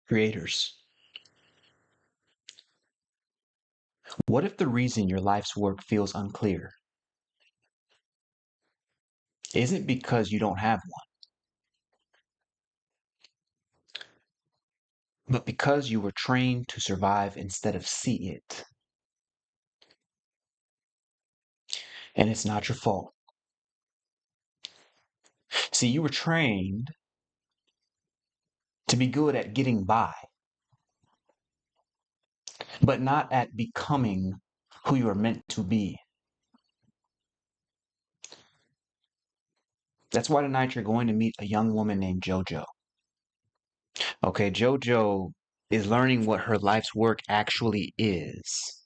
Creators. What if the reason your life's work feels unclear isn't because you don't have one, but because you were trained to survive instead of see it? And it's not your fault. See, you were trained to be good at getting by, but not at becoming who you are meant to be. That's why tonight you're going to meet a young woman named JoJo. Okay, JoJo is learning what her life's work actually is.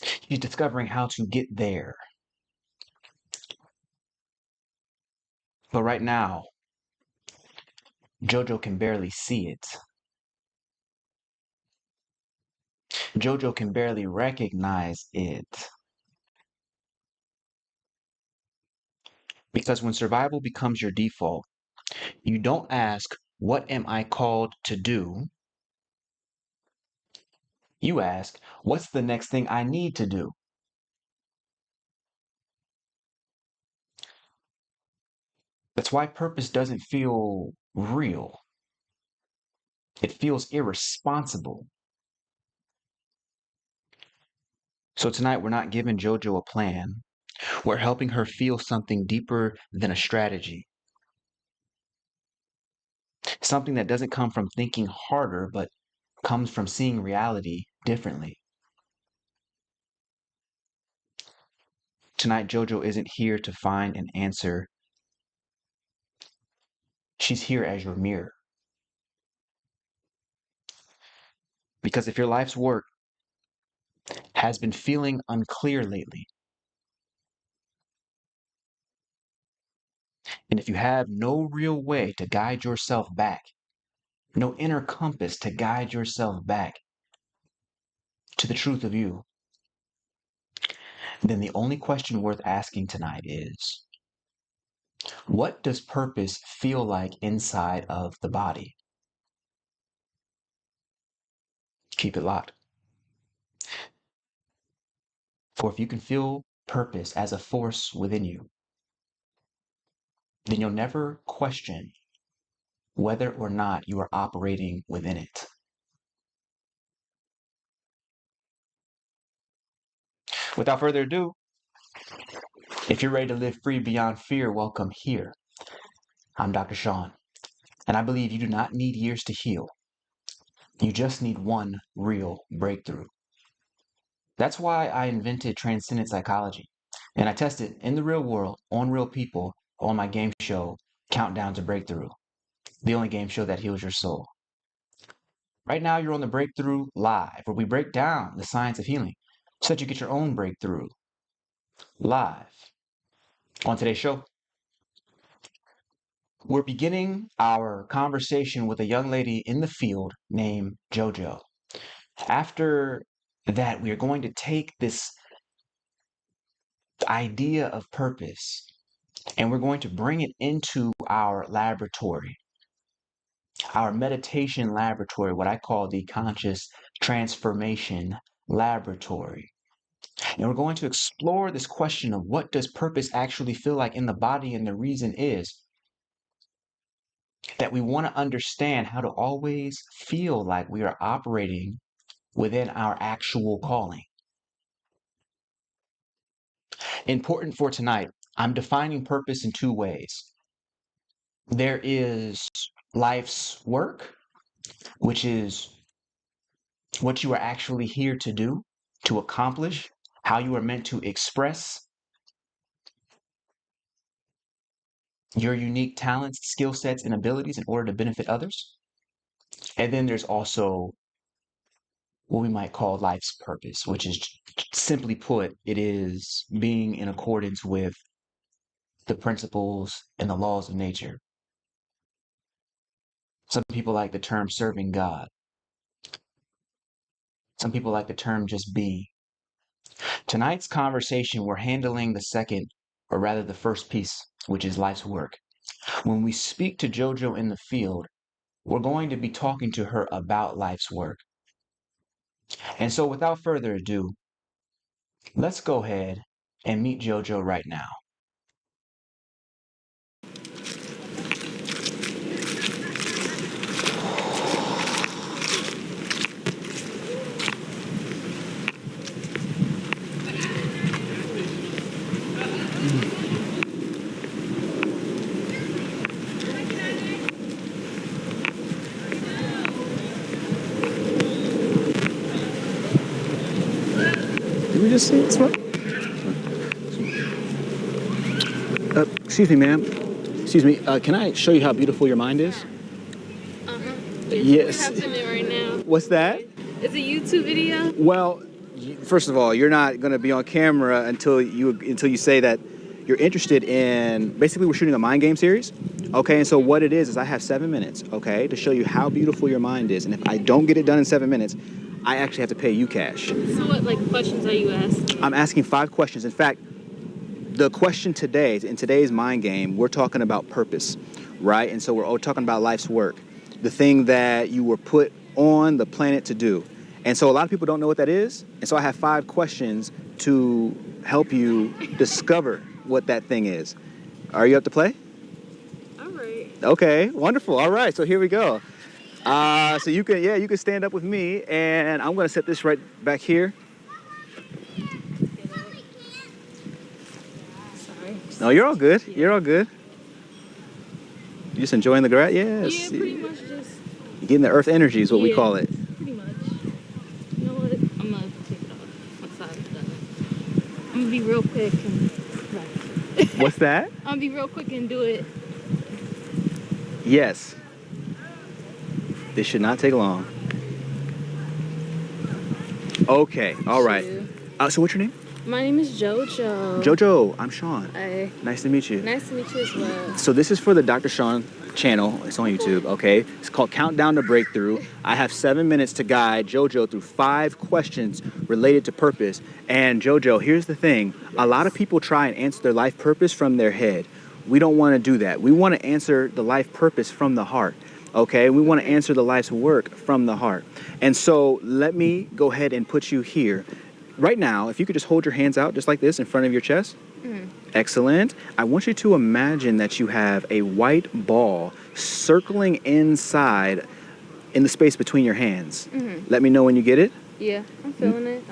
She's discovering how to get there. But right now, JoJo can barely see it. JoJo can barely recognize it. Because when survival becomes your default, you don't ask, what am I called to do? You ask, what's the next thing I need to do? That's why purpose doesn't feel real. It feels irresponsible. So tonight we're not giving JoJo a plan. We're helping her feel something deeper than a strategy. Something that doesn't come from thinking harder, but comes from seeing reality differently. Tonight, JoJo isn't here to find an answer. She's here as your mirror. Because if your life's work has been feeling unclear lately, and if you have no real way to guide yourself back, no inner compass to guide yourself back to the truth of you, then the only question worth asking tonight is, what does purpose feel like inside of the body? Keep it locked. For if you can feel purpose as a force within you, then you'll never question whether or not you are operating within it. Without further ado, if you're ready to live free beyond fear, welcome here. I'm Dr. Shawn, and I believe you do not need years to heal. You just need one real breakthrough. That's why I invented Transcendent Psychology, and I tested in the real world, on real people, on my game show, Countdown to Breakthrough, the only game show that heals your soul. Right now, you're on the Breakthrough Live, where we break down the science of healing so that you get your own breakthrough live. On today's show, we're beginning our conversation with a young lady in the field named JoJo. After that, we are going to take this idea of purpose and we're going to bring it into our laboratory, our meditation laboratory, what I call the conscious transformation laboratory. And we're going to explore this question of what does purpose actually feel like in the body, and the reason is that we want to understand how to always feel like we are operating within our actual calling. Important for tonight, I'm defining purpose in two ways. There is life's work, which is what you are actually here to do, to accomplish, how you are meant to express your unique talents, skill sets, and abilities in order to benefit others. And then there's also what we might call life's purpose, which is, simply put, it is being in accordance with the principles and the laws of nature. Some people like the term serving God. Some people like the term just being. Tonight's conversation, we're handling the second, or rather the first piece, which is life's work. When we speak to JoJo in the field, we're going to be talking to her about life's work. And so without further ado, let's go ahead and meet JoJo right now. Did we just see this one? Excuse me, ma'am. Excuse me. Can I show you how beautiful your mind is? Yes. What's happening right now? What's that? It's a YouTube video. Well, first of all, you're not going to be on camera until you say that you're interested in. Basically, we're shooting a mind game series. Okay, and so what it is I have 7 minutes. Okay, to show you how beautiful your mind is, and if I don't get it done in 7 minutes, I actually have to pay you cash. So what questions are you asking? I'm asking 5 questions. In fact, the question today, in today's mind game, we're talking about purpose, right? And so we're all talking about life's work, the thing that you were put on the planet to do. And so a lot of people don't know what that is. And so I have 5 questions to help you discover what that thing is. Are you up to play? All right. Okay, wonderful. All right, so here we go. So you can stand up with me, and I'm gonna set this right back here. Sorry. No, you're all good. You're all good. You just enjoying the grass? Yes. Yeah, pretty much just. You're getting the earth energy is what we call it. Pretty much. You know what? I'm gonna take it off once I'm done. I'm gonna be real quick and. What's that? I'm gonna be real quick and do it. Yes. This should not take long. Okay. All right. So what's your name? My name is JoJo. JoJo. I'm Shawn. Hi. Nice to meet you. Nice to meet you as well. So this is for the Dr. Shawn channel. It's on YouTube, okay? It's called Countdown to Breakthrough. I have 7 minutes to guide JoJo through 5 questions related to purpose. And JoJo, here's the thing. A lot of people try and answer their life purpose from their head. We don't want to do that. We want to answer the life purpose from the heart, okay? We want to answer the life's work from the heart. And so let me go ahead and put you here. Right now, if you could just hold your hands out just like this in front of your chest. Mm-hmm. Excellent. I want you to imagine that you have a white ball circling inside in the space between your hands. Mm-hmm. Let me know when you get it. Yeah, I'm feeling it.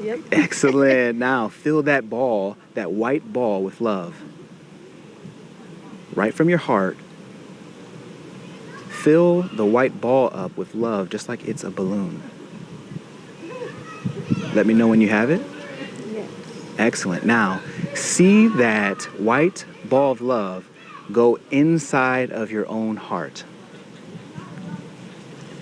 Yep. Excellent. Now, fill that ball, that white ball, with love. Right from your heart. Fill the white ball up with love just like it's a balloon. Let me know when you have it. Yes. Excellent. Now, see that white ball of love go inside of your own heart.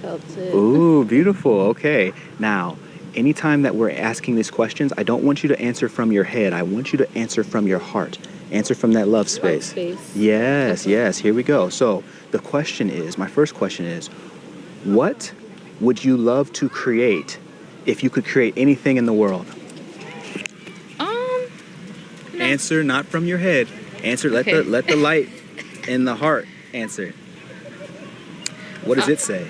Felt it. Ooh, beautiful. Okay. Now, anytime that we're asking these questions, I don't want you to answer from your head. I want you to answer from your heart. Answer from that love space. Yes, yes. Here we go. So the question is, my first question is, what would you love to create if you could create anything in the world? No. Answer not from your head. Answer. Let the light in the heart answer. What does it say?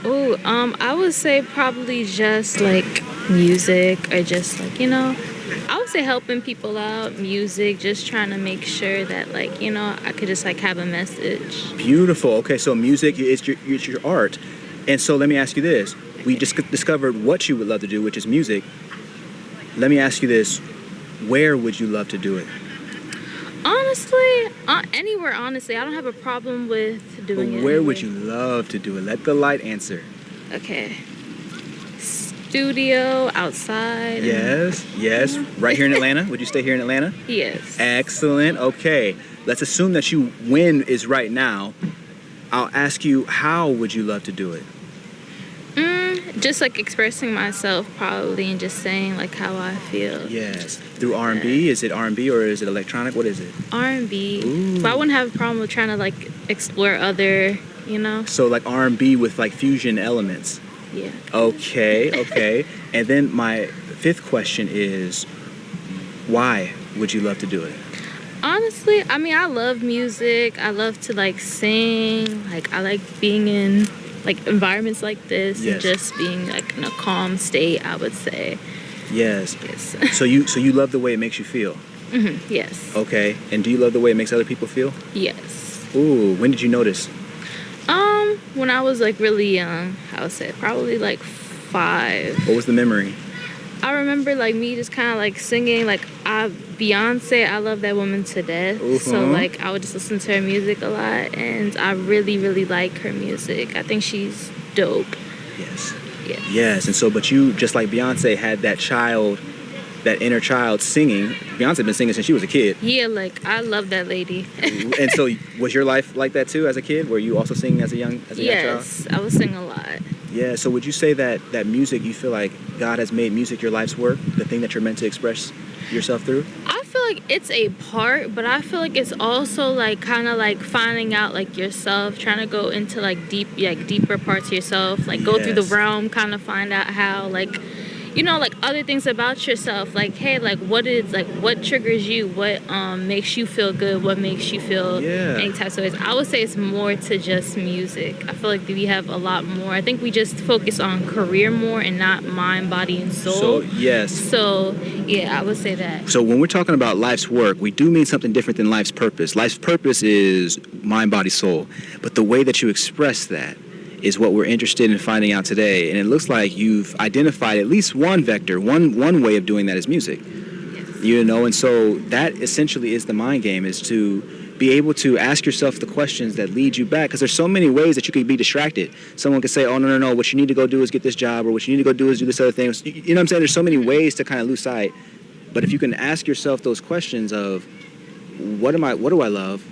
Ooh, I would say probably just like music, or just like, I would say helping people out, music, just trying to make sure that I could just have a message. Beautiful. Okay, so music is your art. And so let me ask you this. We just discovered what you would love to do, which is music. Let me ask you this. Where would you love to do it? Honestly, anywhere, honestly. I don't have a problem with doing it. Where would you love to do it? Let the light answer. Okay. Studio, outside. Yes. Right here in Atlanta? Would you stay here in Atlanta? Yes. Excellent. Okay. Let's assume that you win is right now. I'll ask you, how would you love to do it? Just expressing myself probably, and just saying how I feel. Yes. Through R&B? Is it R&B or is it electronic? What is it? R&B. Ooh. But I wouldn't have a problem with trying to explore other, So R&B with fusion elements. Yeah. Okay. And then my 5th question is, why would you love to do it? Honestly, I mean, I love music. I love to like sing. Like, I like being in like environments like this and Yes. just being like in a calm state, I would say. Yes. Yes. So you love the way it makes you feel. Yes. Okay. And do you love the way it makes other people feel? Yes. Ooh, when did you notice? When I was like really young, I would say probably like 5. What was the memory? I remember like me just kind of like singing like Beyonce. I love that woman to death. So like I would just listen to her music a lot, and I really really like her music. I think she's dope. Yes. Yes. Yes. And so, but you, just like Beyonce, had that child, that inner child singing. Beyonce been singing since she was a kid. Yeah, like I love that lady. And so, was your life like that too as a kid? Were you also singing as a young child? Yes, I would sing a lot. Yeah. So, would you say that music, you feel like God has made music your life's work, the thing that you're meant to express yourself through? I feel like it's a part, but I feel like it's also like kind of like finding out like yourself, trying to go into like deeper parts of yourself, like go through the realm, kind of find out how like, you know, like other things about yourself, like hey, like what triggers you, what makes you feel good, what makes you feel any types of ways. I would say it's more to just music. I feel like we have a lot more. I think we just focus on career more and not mind, body, and soul. So yes. So yeah, I would say that. So when we're talking about life's work, we do mean something different than life's purpose. Life's purpose is mind, body, soul. But the way that you express that is what we're interested in finding out today. And it looks like you've identified at least one vector, one way of doing that is music. Yes. You know, and so that essentially is the mind game, is to be able to ask yourself the questions that lead you back, because there's so many ways that you could be distracted. Someone could say, oh, no, what you need to go do is get this job, or what you need to go do is do this other thing. You know what I'm saying? There's so many ways to kind of lose sight. But if you can ask yourself those questions of what do I love?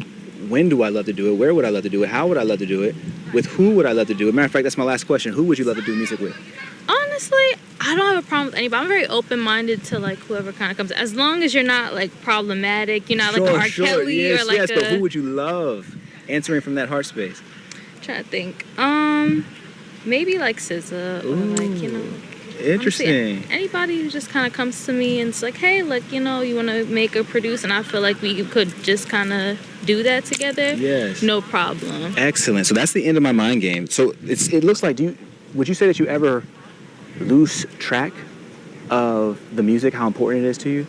When do I love to do it? Where would I love to do it? How would I love to do it? With who would I love to do it? Matter of fact, that's my last question. Who would you love to do music with? Honestly, I don't have a problem with anybody. I'm very open-minded to like whoever kind of comes, as long as you're not like problematic. You're not like R. Kelly yes, or like yes, but who would you love? Answering from that heart space. I'm trying to think. Maybe like SZA or like, you know. Interesting. Honestly, anybody who just kind of comes to me and it's like, hey, like, you know, you want to make or produce, and I feel like we could just kind of do that together. Yes. No problem. Excellent. So that's the end of my mind game. So it looks like, would you say that you ever lose track of the music, how important it is to you?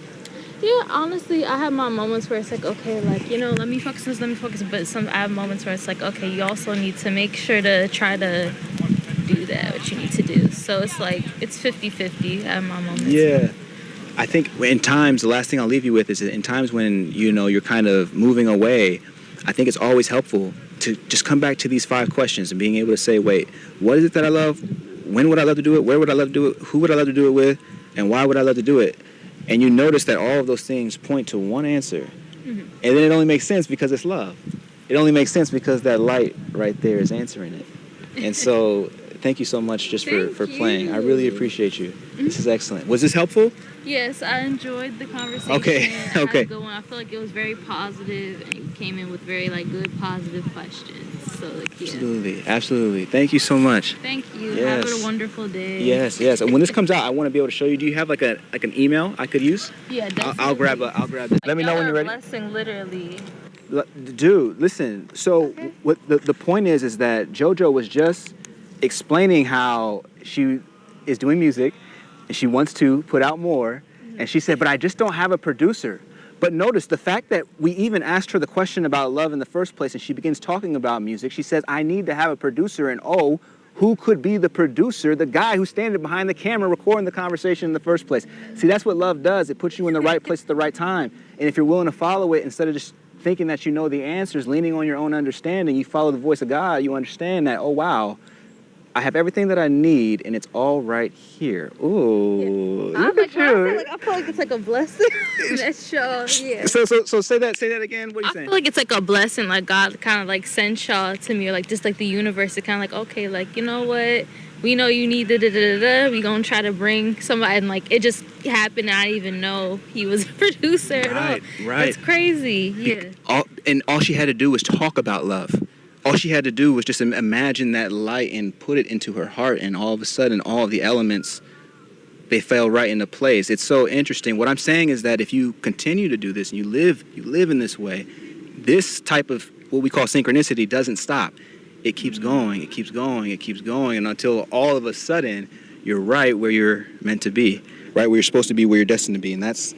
Yeah, honestly, I have my moments where it's like, okay, like, you know, let me focus on this, but I have moments where it's like, okay, you also need to make sure to try to do that, what you need to do. So it's like, it's 50-50 at my moments. Yeah. I think in times, the last thing I'll leave you with is that in times when, you know, you're kind of moving away, I think it's always helpful to just come back to these 5 questions and being able to say, wait, what is it that I love? When would I love to do it? Where would I love to do it? Who would I love to do it with? And why would I love to do it? And you notice that all of those things point to one answer. Mm-hmm. And then it only makes sense because it's love. It only makes sense because that light right there is answering it. And so thank you so much just for playing. I really appreciate you. Mm-hmm. This is excellent. Was this helpful? Yes, I enjoyed the conversation. Okay. Okay. I feel like it was very positive, and you came in with very like good positive questions. So like, yeah. Absolutely. Thank you so much. Thank you. Yes. Have a wonderful day. Yes. And when this comes out, I want to be able to show you. Do you have like an email I could use? Yeah, definitely. I'll grab this. Let me know when you're ready. Blessing, literally. Dude, listen. So what the point is that JoJo was just explaining how she is doing music and she wants to put out more. Mm-hmm. And she said, but I just don't have a producer. But notice the fact that we even asked her the question about love in the first place, and she begins talking about music. She says, I need to have a producer. And who could be the producer? The guy who's standing behind the camera recording the conversation in the first place. See, that's what love does. It puts you in the right place at the right time. And if you're willing to follow it, instead of just thinking that you know the answers, leaning on your own understanding, you follow the voice of God, you understand that, oh, wow, I have everything that I need, and it's all right here. Ooh, yeah. Look at you. I feel like it's like a blessing. That's sure, yeah. So say that again. What are you saying? I feel like it's like a blessing, like God kind of like sends y'all to me, or like just like the universe to kind of like, okay, like, you know what? We know you need da-da-da-da-da. We gonna try to bring somebody, and like it just happened. I didn't even know he was a producer at all. Right. It's crazy. Yeah. All she had to do was talk about love. All she had to do was just imagine that light and put it into her heart, and all of a sudden, all of the elements they fell right into place. It's so interesting. What I'm saying is that if you continue to do this and you live in this way, this type of what we call synchronicity doesn't stop. It keeps going, it keeps going, it keeps going, and until all of a sudden you're right where you're meant to be, right where you're supposed to be, where you're destined to be. And that's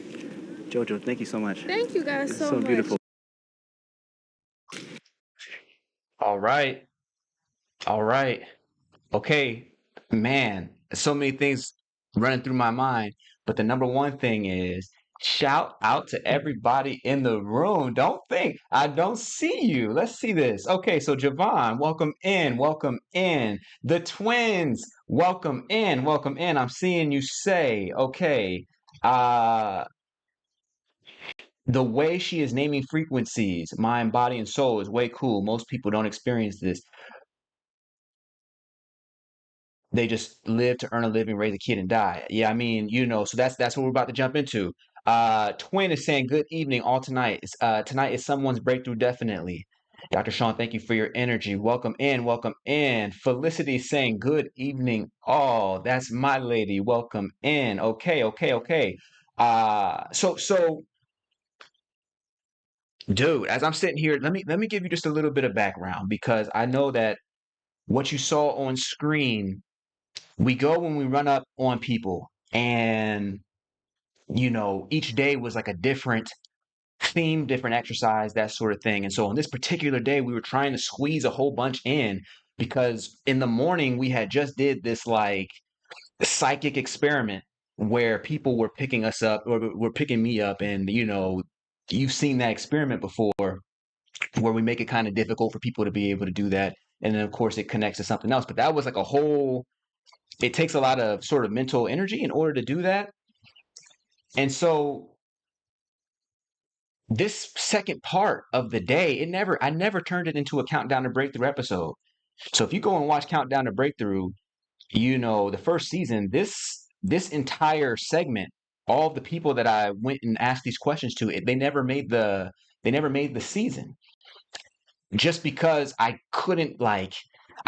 JoJo. Thank you so much. Thank you guys so So much. beautiful. All right. All right. Okay. Man, so many things running through my mind. But the number one thing is shout out to everybody in the room. Don't think I don't see you. Let's see this. Okay, so Javon, welcome in. Welcome in. The twins, welcome in. Welcome in. I'm seeing you say, okay. The way she is naming frequencies, mind, body, and soul is way cool. Most people don't experience this. They just live to earn a living, raise a kid, and die. Yeah, I mean, so that's what we're about to jump into. Twin is saying, "Good evening, all tonight. Tonight is someone's breakthrough, definitely." Dr. Shawn, thank you for your energy. Welcome in, welcome in. Felicity is saying, "Good evening, all." That's my lady. Welcome in. Okay, okay, okay. So, dude, as I'm sitting here, let me give you just a little bit of background because I know that what you saw on screen we go when we run up on people and each day was like a different theme, different exercise, that sort of thing. And so on this particular day we were trying to squeeze a whole bunch in because in the morning we had just did this like psychic experiment where people were picking us up or were picking me up, and you've seen that experiment before where we make it kind of difficult for people to be able to do that, and then of course it connects to something else. But that was like a whole it takes a lot of sort of mental energy in order to do that. And so this second part of the day, I never turned it into a Countdown to Breakthrough episode. So if you go and watch Countdown to Breakthrough, the first season, this entire segment, all of the people that I went and asked these questions to, they never made the season. Just because I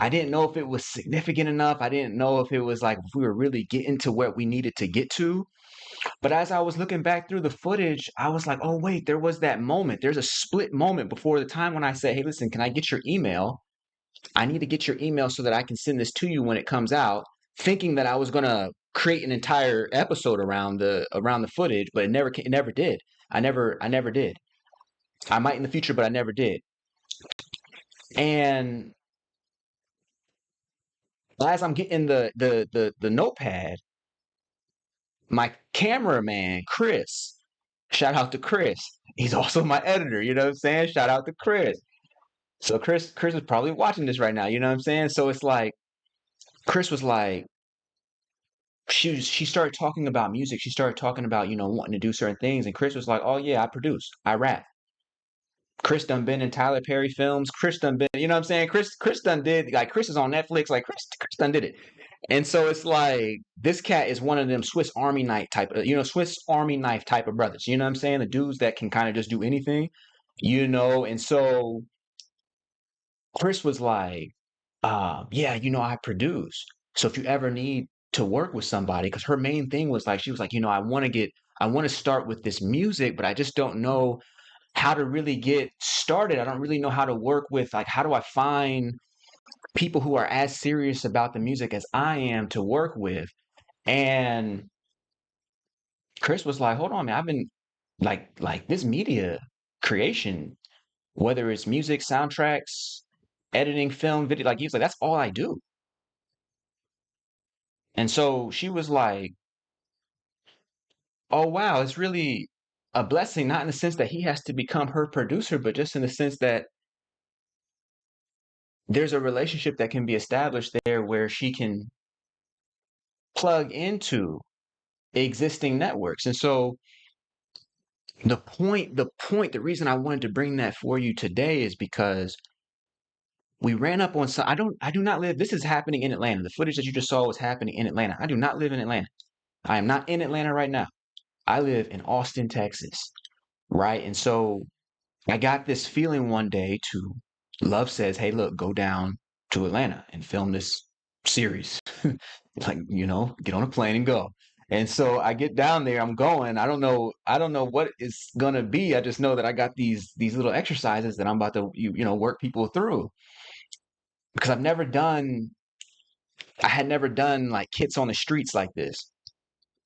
didn't know if it was significant enough. I didn't know if it was like if we were really getting to where we needed to get to. But as I was looking back through the footage, I was like, oh, wait, there was that moment. There's a split moment before the time when I said, hey, listen, can I get your email? I need to get your email so that I can send this to you when it comes out, thinking that I was going to create an entire episode around the footage, but it never did. I never did. I might in the future, but I never did. And as I'm getting the notepad, my cameraman, Chris, shout out to Chris. He's also my editor, you know what I'm saying? Shout out to Chris. So Chris is probably watching this right now, you know what I'm saying? So it's like Chris was like she started talking about music. She started talking about, wanting to do certain things. And Chris was like, oh yeah, I produce, I rap. Chris done been in Tyler Perry films. Chris done been, you know what I'm saying? Chris done did, like, Chris is on Netflix. Like, Chris done did it. And so it's like, this cat is one of them Swiss Army knife type of, Swiss Army knife type of brothers. You know what I'm saying? The dudes that can kind of just do anything, And so Chris was like, yeah, I produce. So if you ever need to work with somebody, because her main thing was like, she was like, I want to start with this music, but I just don't know how to really get started. I don't really know how to work with, like, how do I find people who are as serious about the music as I am to work with? And Chris was like, hold on, man, I've been like this media creation, whether it's music, soundtracks, editing, film, video, like he was like, that's all I do. And so she was like, oh wow, it's really a blessing, not in the sense that he has to become her producer, but just in the sense that there's a relationship that can be established there where she can plug into existing networks. And so the reason I wanted to bring that for you today is because we ran up on some, I do not live, this is happening in Atlanta. The footage that you just saw was happening in Atlanta. I do not live in Atlanta. I am not in Atlanta right now. I live in Austin, Texas, right? And so I got this feeling one day to, Love says, hey, look, go down to Atlanta and film this series. Like, get on a plane and go. And so I get down there, I'm going. I don't know what it's gonna be. I just know that I got these little exercises that I'm about to work people through because I had never done like kits on the streets like this.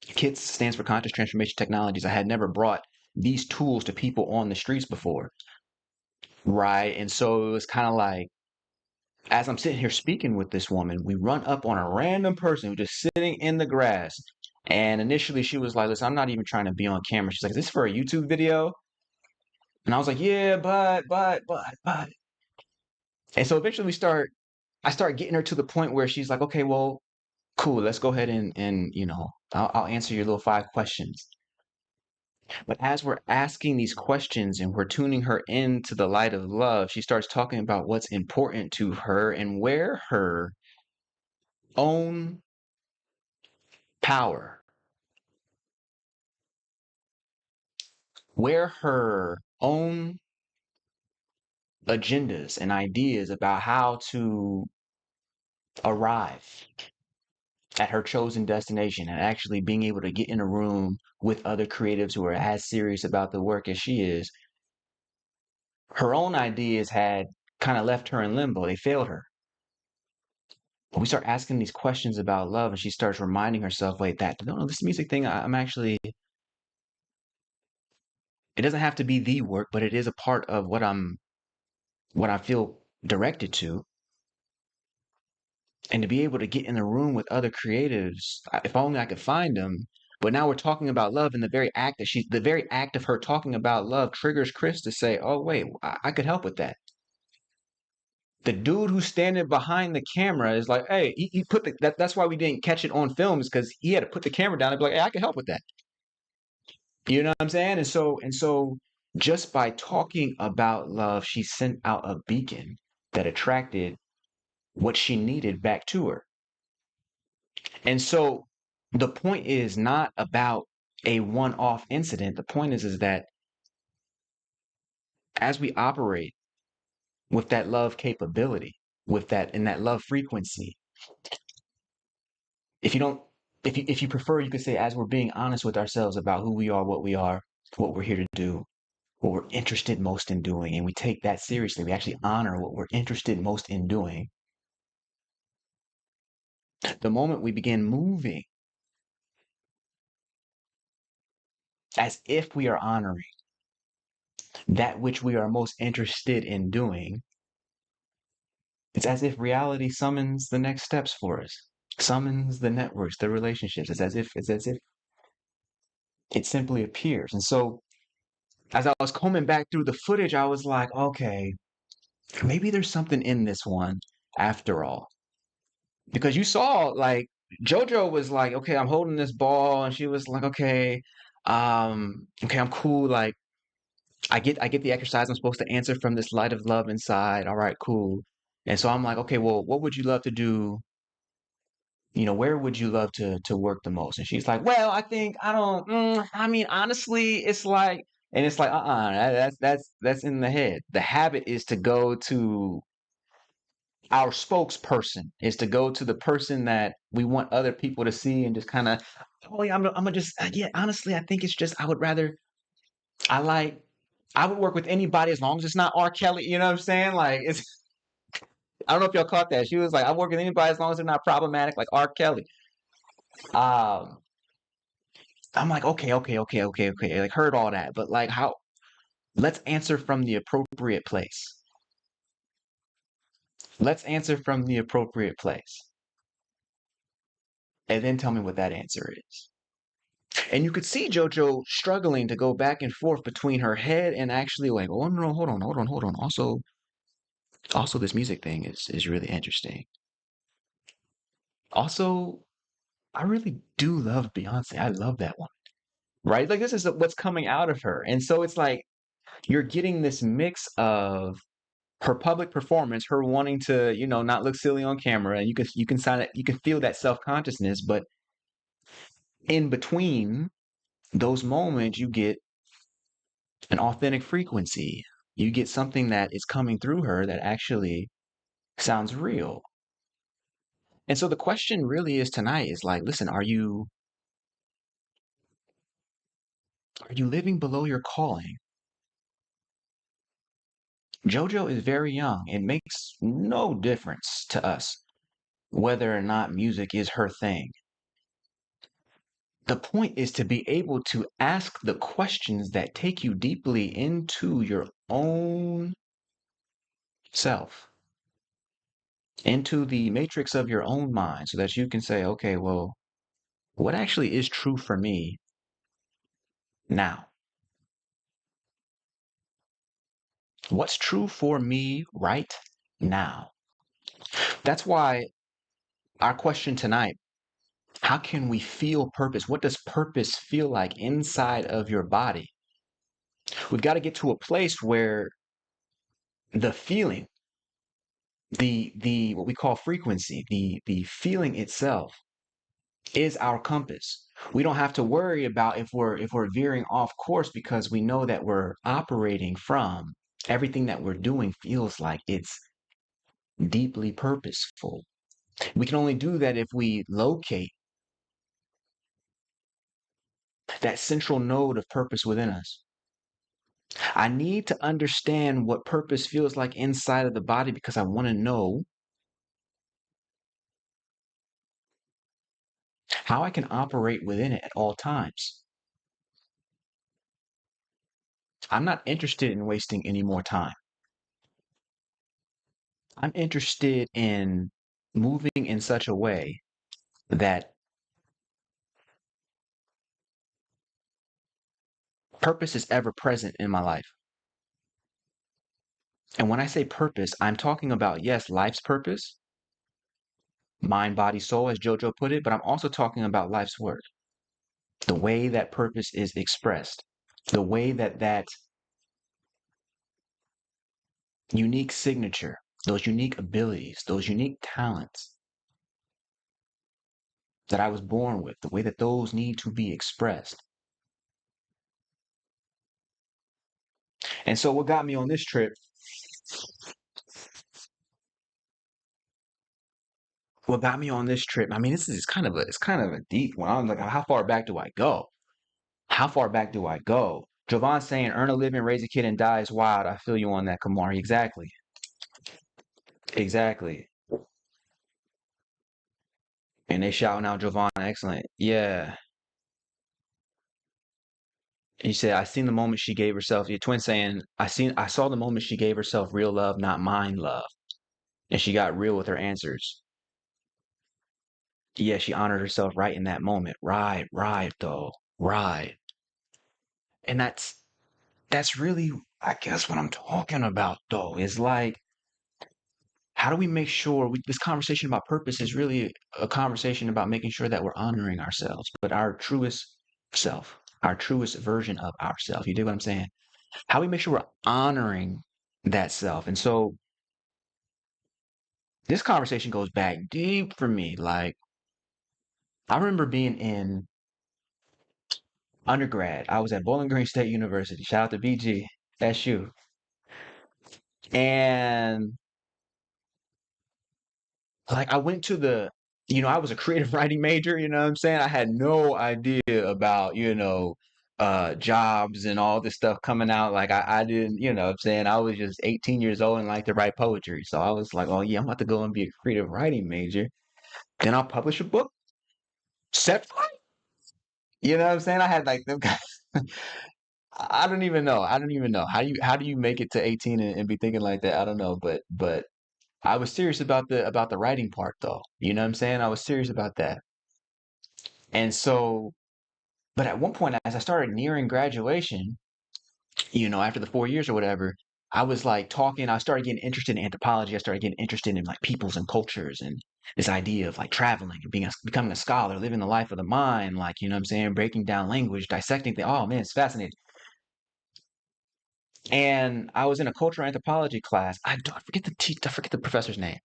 KITS stands for Conscious Transformation Technologies. I had never brought these tools to people on the streets before, right? And so it was kind of like, as I'm sitting here speaking with this woman, we run up on a random person who's just sitting in the grass. And initially she was like, listen, I'm not even trying to be on camera. She's like, is this for a YouTube video? And I was like, yeah, but. And so eventually I start getting her to the point where she's like, okay, well, cool, let's go ahead and I'll answer your little 5 questions. But as we're asking these questions and we're tuning her into the light of love, she starts talking about what's important to her and where her own power, where her own agendas and ideas about how to arrive at her chosen destination and actually being able to get in a room with other creatives who are as serious about the work as she is, her own ideas had kind of left her in limbo. They failed her. But we start asking these questions about love, and she starts reminding herself, wait, that no, this music thing, I'm actually, it doesn't have to be the work, but it is a part of what I feel directed to. And to be able to get in a room with other creatives, if only I could find them. But now we're talking about love, and the very act of her talking about love triggers Chris to say, oh, wait, I could help with that. The dude who's standing behind the camera is like, hey, he put that's why we didn't catch it on film, is because he had to put the camera down and be like, hey, I can help with that. You know what I'm saying? And so just by talking about love, she sent out a beacon that attracted what she needed back to her. And so the point is not about a one-off incident. The point is that as we operate with that love capability, with that in that love frequency, if you don't if you prefer, you could say as we're being honest with ourselves about who we are, what we're here to do, what we're interested most in doing, and we take that seriously. We actually honor what we're interested most in doing. The moment we begin moving as if we are honoring that which we are most interested in doing, it's as if reality summons the next steps for us, summons the networks, the relationships. It's as if it simply appears. And so as I was combing back through the footage, I was like, okay, maybe there's something in this one after all. Because you saw like JoJo was like, okay, I'm holding this ball, and she was like, okay, okay, I'm cool. Like I get the exercise. I'm supposed to answer from this light of love inside. All right, cool. And so I'm like, okay, well, what would you love to do? Where would you love to work the most? And she's like, well, I think I don't. I mean, honestly, it's like, and it's like, that's in the head. The habit is to go to our spokesperson, is to go to the person that we want other people to see and just kind of, oh yeah, I'm gonna just, yeah, honestly, I think it's just, I like, I would work with anybody as long as it's not R. Kelly, you know what I'm saying? Like, I don't know if y'all caught that. She was like, I work with anybody as long as they're not problematic, like R. Kelly. Um, I'm like, okay. Like, heard all that, but like, let's answer from the appropriate place. Let's answer from the appropriate place. And then tell me what that answer is. And you could see JoJo struggling to go back and forth between her head and actually like, oh no, hold on. Also, this music thing is really interesting. Also, I really do love Beyonce. I love that one. Right? Like this is what's coming out of her. And so it's like you're getting this mix of her public performance, her wanting to, not look silly on camera, and you can feel that self-consciousness, but in between those moments you get an authentic frequency. You get something that is coming through her that actually sounds real. And so the question really is tonight is like, listen, Are you living below your calling? JoJo is very young. It makes no difference to us whether or not music is her thing. The point is to be able to ask the questions that take you deeply into your own self, into the matrix of your own mind, so that you can say, okay, well, what actually is true for me now? What's true for me right now? That's why our question tonight, how can we feel purpose? What does purpose feel like inside of your body? We've got to get to a place where the feeling, the what we call frequency, the feeling itself is our compass. We don't have to worry about if we're veering off course, because we know that we're operating from everything that we're doing feels like it's deeply purposeful. We can only do that if we locate that central node of purpose within us. I need to understand what purpose feels like inside of the body, because I want to know how I can operate within it at all times. I'm not interested in wasting any more time. I'm interested in moving in such a way that purpose is ever present in my life. And when I say purpose, I'm talking about, yes, life's purpose, mind, body, soul, as JoJo put it, but I'm also talking about life's work, the way that purpose is expressed, the way that that unique signature, those unique abilities, those unique talents that I was born with, the way that those need to be expressed. And so what got me on this trip, I mean, this is kind of a deep one. I'm like, how far back do I go? How far back do I go? Javon's saying, earn a living, raise a kid, and die is wild. I feel you on that, Kamari. Exactly. Exactly. And they shouting out Javon, excellent. Yeah. He said, I seen the moment she gave herself, your twin saying, I saw the moment she gave herself real love, not mind love. And she got real with her answers. Yeah, she honored herself right in that moment. Right, though. Right. And that's really, I guess, what I'm talking about, though, is like, how do we make sure this conversation about purpose is really a conversation about making sure that we're honoring ourselves, but our truest self, our truest version of ourself. You dig what I'm saying? How do we make sure we're honoring that self? And so this conversation goes back deep for me. Like, I remember being in undergrad. I was at Bowling Green State University. Shout out to BG, SU. And like, I went to I was a creative writing major, you know what I'm saying? I had no idea about, jobs and all this stuff coming out. Like, I didn't, you know what I'm saying? I was just 18 years old and like to write poetry. So I was like, oh yeah, I'm about to go and be a creative writing major. Then I'll publish a book, set free. You know what I'm saying? I had like them guys. I don't even know. I don't even know. How do you make it to 18 and be thinking like that? I don't know. But I was serious about the writing part though. You know what I'm saying? I was serious about that. And so, but at one point, as I started nearing graduation, after the 4 years or whatever, I was like talking, I started getting interested in anthropology. I started getting interested in like peoples and cultures and this idea of like traveling and becoming a scholar, living the life of the mind, like, you know what I'm saying? Breaking down language, dissecting things. Oh man, it's fascinating. And I was in a cultural anthropology class. I forget the professor's name.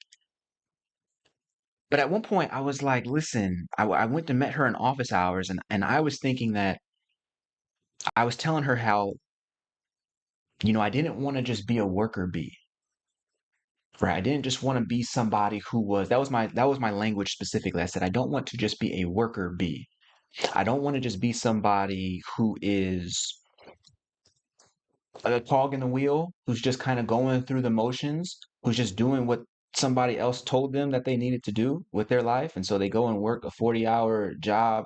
But at one point, I was like, listen, I went to met her in office hours, and I was thinking that I was telling her how, I didn't want to just be a worker bee, right? I didn't just want to be somebody who was, that was my language specifically. I said, I don't want to just be a worker bee. I don't want to just be somebody who is a cog in the wheel, who's just kind of going through the motions, who's just doing what somebody else told them that they needed to do with their life. And so they go and work a 40-hour job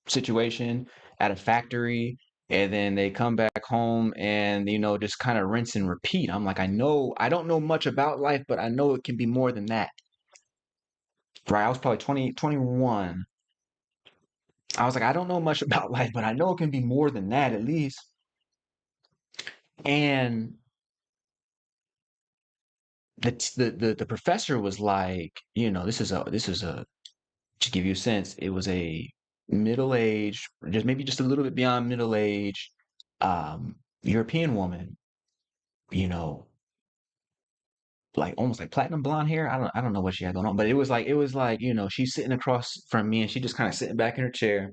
situation at a factory, and then they come back home and, just kind of rinse and repeat. I'm like, I don't know much about life, but I know it can be more than that. Right? I was probably 20, 21. I was like, I don't know much about life, but I know it can be more than that at least. And the professor was like, this is a to give you a sense, it was a middle age, just a little bit beyond middle age, European woman, you know, like almost like platinum blonde hair. I don't know what she had going on, but it was like, she's sitting across from me and she just kind of sitting back in her chair.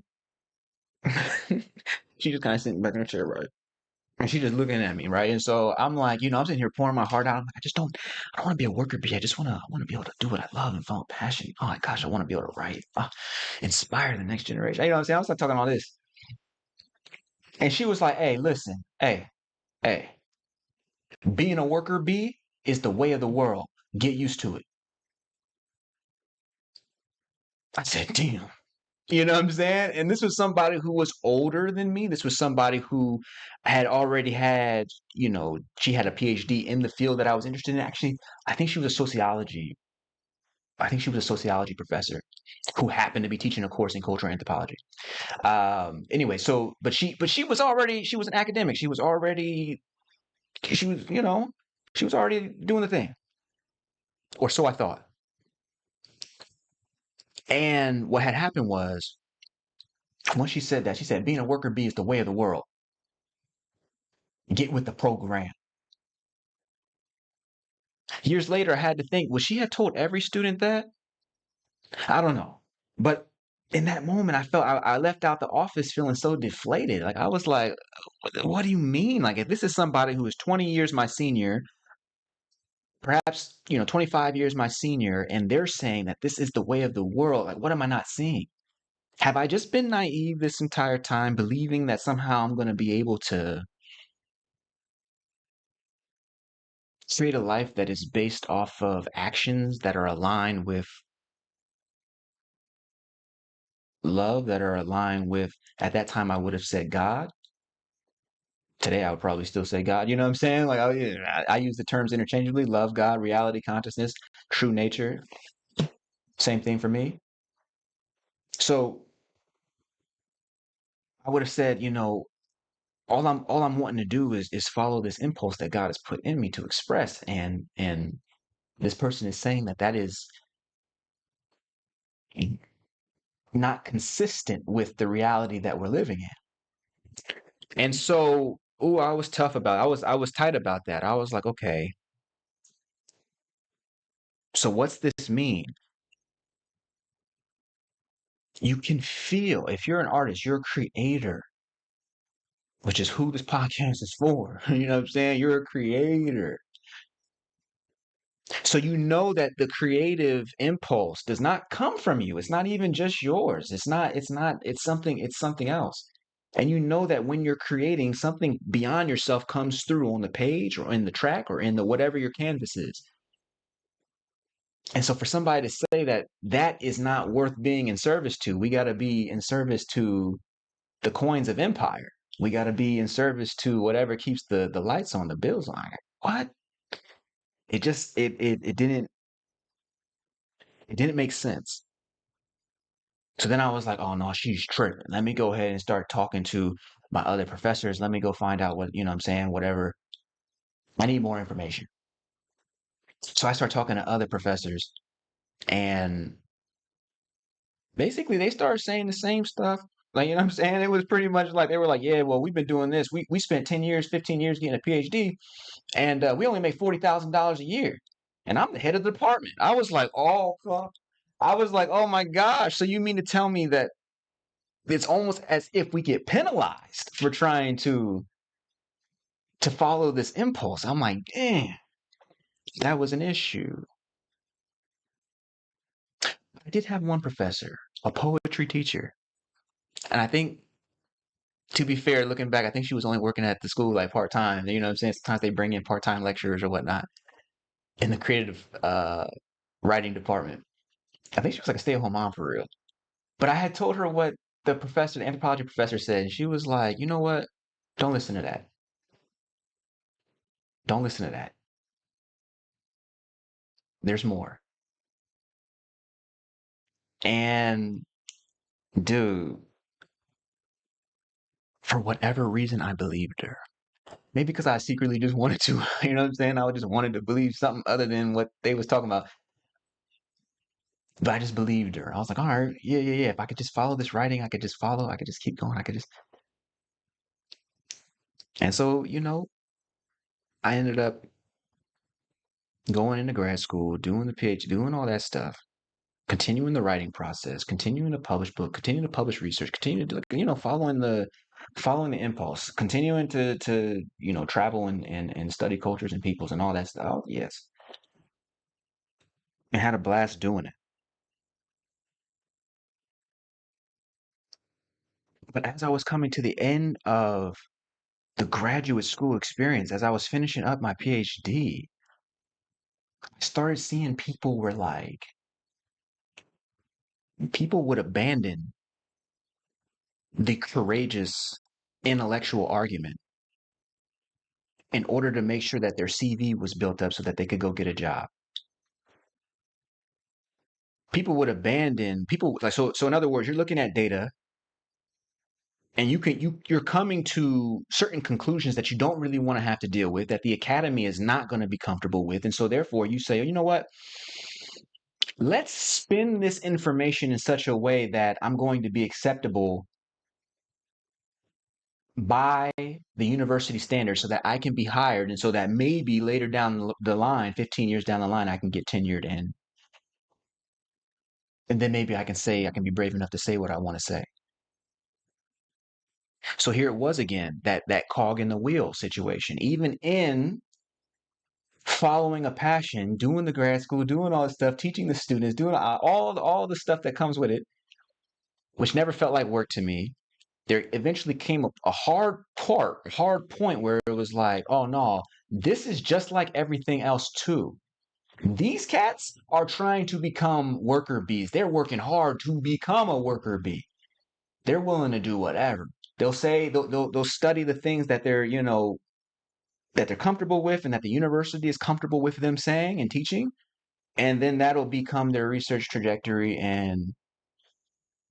She just kind of sitting back in her chair, right? And she just looking at me, right? And so I'm like, I'm sitting here pouring my heart out. I'm like, I don't want to be a worker bee. I want to be able to do what I love and follow passion. Oh my gosh, I want to be able to write, inspire the next generation. You know what I'm saying? I was like talking all this. And she was like, hey, listen, hey, being a worker bee is the way of the world. Get used to it. I said, damn. You know what I'm saying? And this was somebody who was older than me. This was somebody who had already had, she had a PhD in the field that I was interested in. Actually, I think she was a sociology. I think she was a sociology professor who happened to be teaching a course in cultural anthropology. Anyway, she was an academic. She was already doing the thing, or so I thought. And what had happened was, once she said that, she said, being a worker bee is the way of the world. Get with the program. Years later, I had to think, would she have told every student that? I don't know. But in that moment, I felt I left out the office feeling so deflated. Like, I was like, what do you mean? Like, if this is somebody who is 20 years my senior, perhaps, 25 years my senior, and they're saying that this is the way of the world, like, what am I not seeing? Have I just been naive this entire time, believing that somehow I'm going to be able to create a life that is based off of actions that are aligned with love, that are aligned with, at that time, I would have said God. Today, I would probably still say God. You know what I'm saying? Like, I use the terms interchangeably: love, God, reality, consciousness, true nature. Same thing for me. So I would have said, all I'm wanting to do is follow this impulse that God has put in me to express, and this person is saying that is not consistent with the reality that we're living in. And so, I was tough about it. I was tight about that. I was like, okay, so what's this mean? You can feel, if you're an artist, you're a creator, which is who this podcast is for. You know what I'm saying? You're a creator. So you know that the creative impulse does not come from you. It's not even just yours. It's something else. And you know that when you're creating, something beyond yourself comes through on the page or in the track or in the whatever your canvas is. And so for somebody to say that is not worth being in service to, we got to be in service to the coins of empire. We got to be in service to whatever keeps the lights on, the bills on. What? It just it didn't make sense. So then I was like, oh no, she's tripping. Let me go ahead and start talking to my other professors. Let me go find out what, I'm saying, whatever. I need more information. So I start talking to other professors, and basically they started saying the same stuff. Like, you know what I'm saying? It was pretty much like they were like, yeah, well, we've been doing this. We spent 10 years, 15 years getting a PhD, and we only make $40,000 a year. And I'm the head of the department. I was like, oh, fuck. I was like, oh my gosh. So you mean to tell me that it's almost as if we get penalized for trying to follow this impulse? I'm like, damn, that was an issue. I did have one professor, a poetry teacher. And I think, to be fair, looking back, I think she was only working at the school like part time. You know what I'm saying? Sometimes they bring in part time lecturers or whatnot in the creative writing department. I think she was like a stay at home mom for real. But I had told her what the professor, the anthropology professor said, and she was like, you know what? Don't listen to that. Don't listen to that. There's more. And dude, for whatever reason, I believed her. Maybe because I secretly just wanted to, you know what I'm saying? I just wanted to believe something other than what they was talking about. But I just believed her. I was like, all right, yeah, yeah, yeah. If I could just follow this writing, I could just follow, I could just keep going. I could just. And so, I ended up going into grad school, doing the PhD, doing all that stuff, continuing the writing process, continuing to publish book, continuing to publish research, continuing to, following the impulse, continuing to travel and study cultures and peoples and all that stuff. Oh, yes. And had a blast doing it. But as I was coming to the end of the graduate school experience, as I was finishing up my PhD, I started seeing people would abandon the courageous intellectual argument in order to make sure that their CV was built up so that they could go get a job. People would abandon people like so in other words, you're looking at data and you're coming to certain conclusions that you don't really want to have to deal with, that the academy is not going to be comfortable with. And so therefore you say, oh, you know what? Let's spin this information in such a way that I'm going to be acceptable by the university standards so that I can be hired and so that maybe later down the line, 15 years down the line, I can get tenured and then maybe I can be brave enough to say what I want to say. So here it was again, that cog in the wheel situation. Even in following a passion, doing the grad school, doing all this stuff, teaching the students, doing all the stuff that comes with it, which never felt like work to me. There eventually came a hard point where it was like, oh no, this is just like everything else too. These cats are trying to become worker bees. They're working hard to become a worker bee. They're willing to do whatever. They'll say they'll study the things that that they're comfortable with and that the university is comfortable with them saying and teaching, and then that'll become their research trajectory, and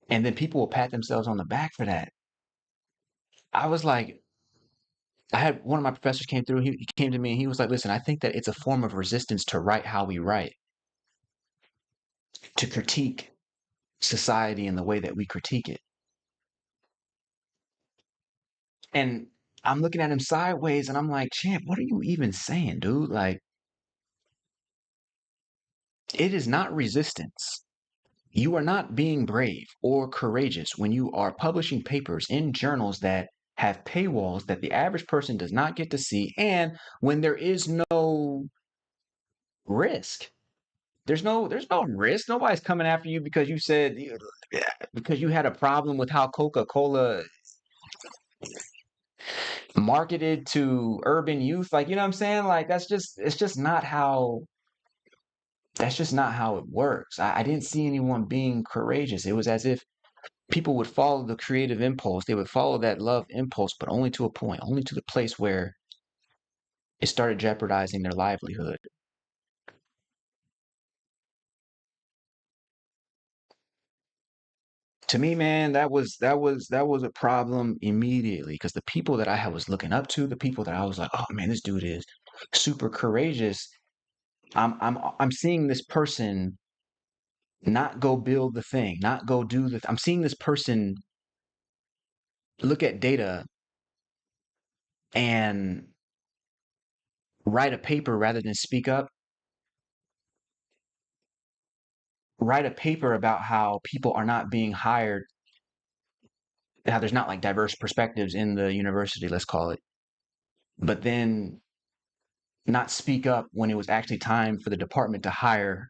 then people will pat themselves on the back for that. I was like, I had one of my professors came through. He came to me and he was like, "Listen, I think that it's a form of resistance to write how we write, to critique society in the way that we critique it." And I'm looking at him sideways, and I'm like, "Champ, what are you even saying, dude? Like, it is not resistance. You are not being brave or courageous when you are publishing papers in journals that have paywalls that the average person does not get to see, and when there is no risk." There's no risk. Nobody's coming after you because you said because you had a problem with how Coca-Cola marketed to urban youth. Like, you know what I'm saying? Like that's just not how it works. I didn't see anyone being courageous. It was as if people would follow the creative impulse. They would follow that love impulse, but only to a point, only to the place where it started jeopardizing their livelihood. To me, man, that was a problem immediately because the people that was looking up to, the people that I was like, oh man, this dude is super courageous. I'm seeing this person not go build the thing, not go do the. I'm seeing this person look at data and write a paper rather than speak up, write a paper about how people are not being hired, how there's not like diverse perspectives in the university, let's call it, but then not speak up when it was actually time for the department to hire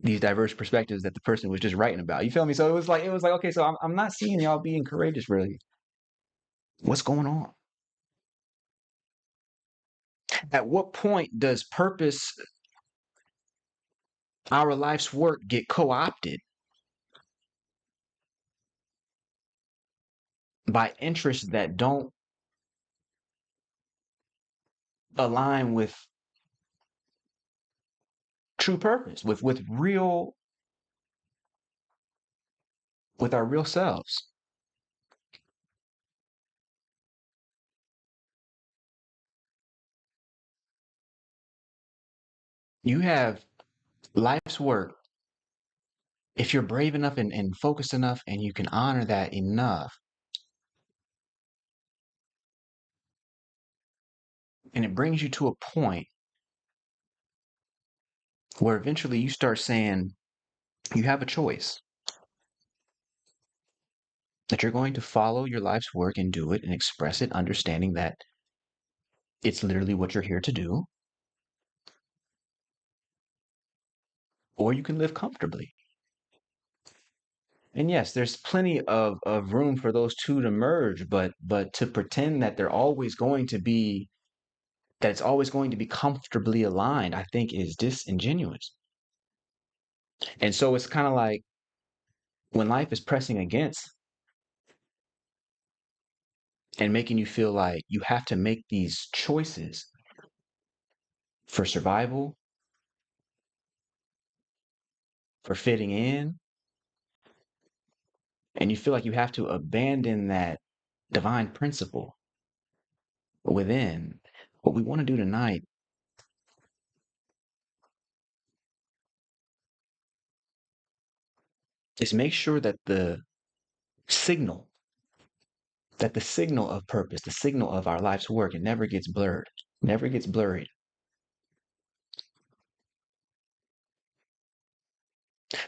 these diverse perspectives that the person was just writing about. You feel me? So it was like okay, so I'm not seeing y'all being courageous really. What's going on? At what point does purpose, our life's work, get co-opted by interests that don't align with true purpose, with our real selves? You have life's work. If you're brave enough and focused enough and you can honor that enough, and it brings you to a point where eventually you start saying you have a choice, that you're going to follow your life's work and do it and express it, understanding that it's literally what you're here to do, or you can live comfortably. And yes, there's plenty of room for those two to merge, but to pretend that they're always going to be that it's always going to be comfortably aligned, I think is disingenuous. And so it's kind of like when life is pressing against and making you feel like you have to make these choices for survival, for fitting in, and you feel like you have to abandon that divine principle within. What we want to do tonight is make sure that signal, the signal of purpose, the signal of our life's work, it never gets blurred, never gets blurred.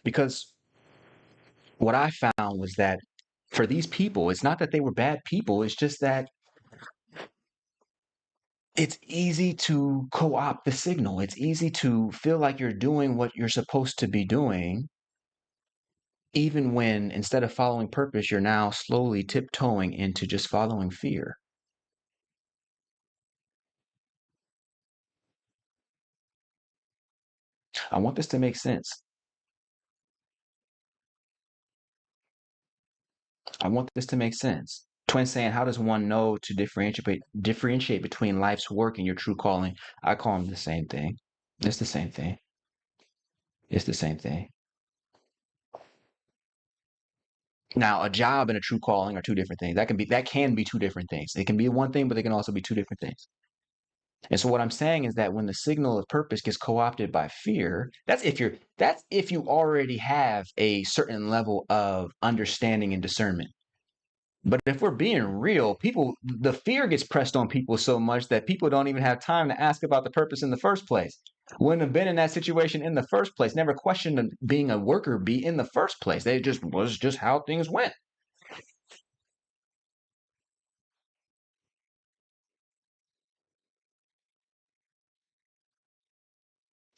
Because what I found was that for these people, it's not that they were bad people, it's just that it's easy to co-opt the signal. It's easy to feel like you're doing what you're supposed to be doing, even when instead of following purpose, you're now slowly tiptoeing into just following fear. I want this to make sense. I want this to make sense. Twin saying, how does one know to differentiate between life's work and your true calling? I call them the same thing. It's the same thing. It's the same thing. Now, a job and a true calling are two different things. That can be two different things. It can be one thing, but they can also be two different things. And so what I'm saying is that when the signal of purpose gets co-opted by fear, that's if you already have a certain level of understanding and discernment. But if we're being real, the fear gets pressed on people so much that people don't even have time to ask about the purpose in the first place. Wouldn't have been in that situation in the first place, never questioned being a worker bee in the first place. They just was just how things went.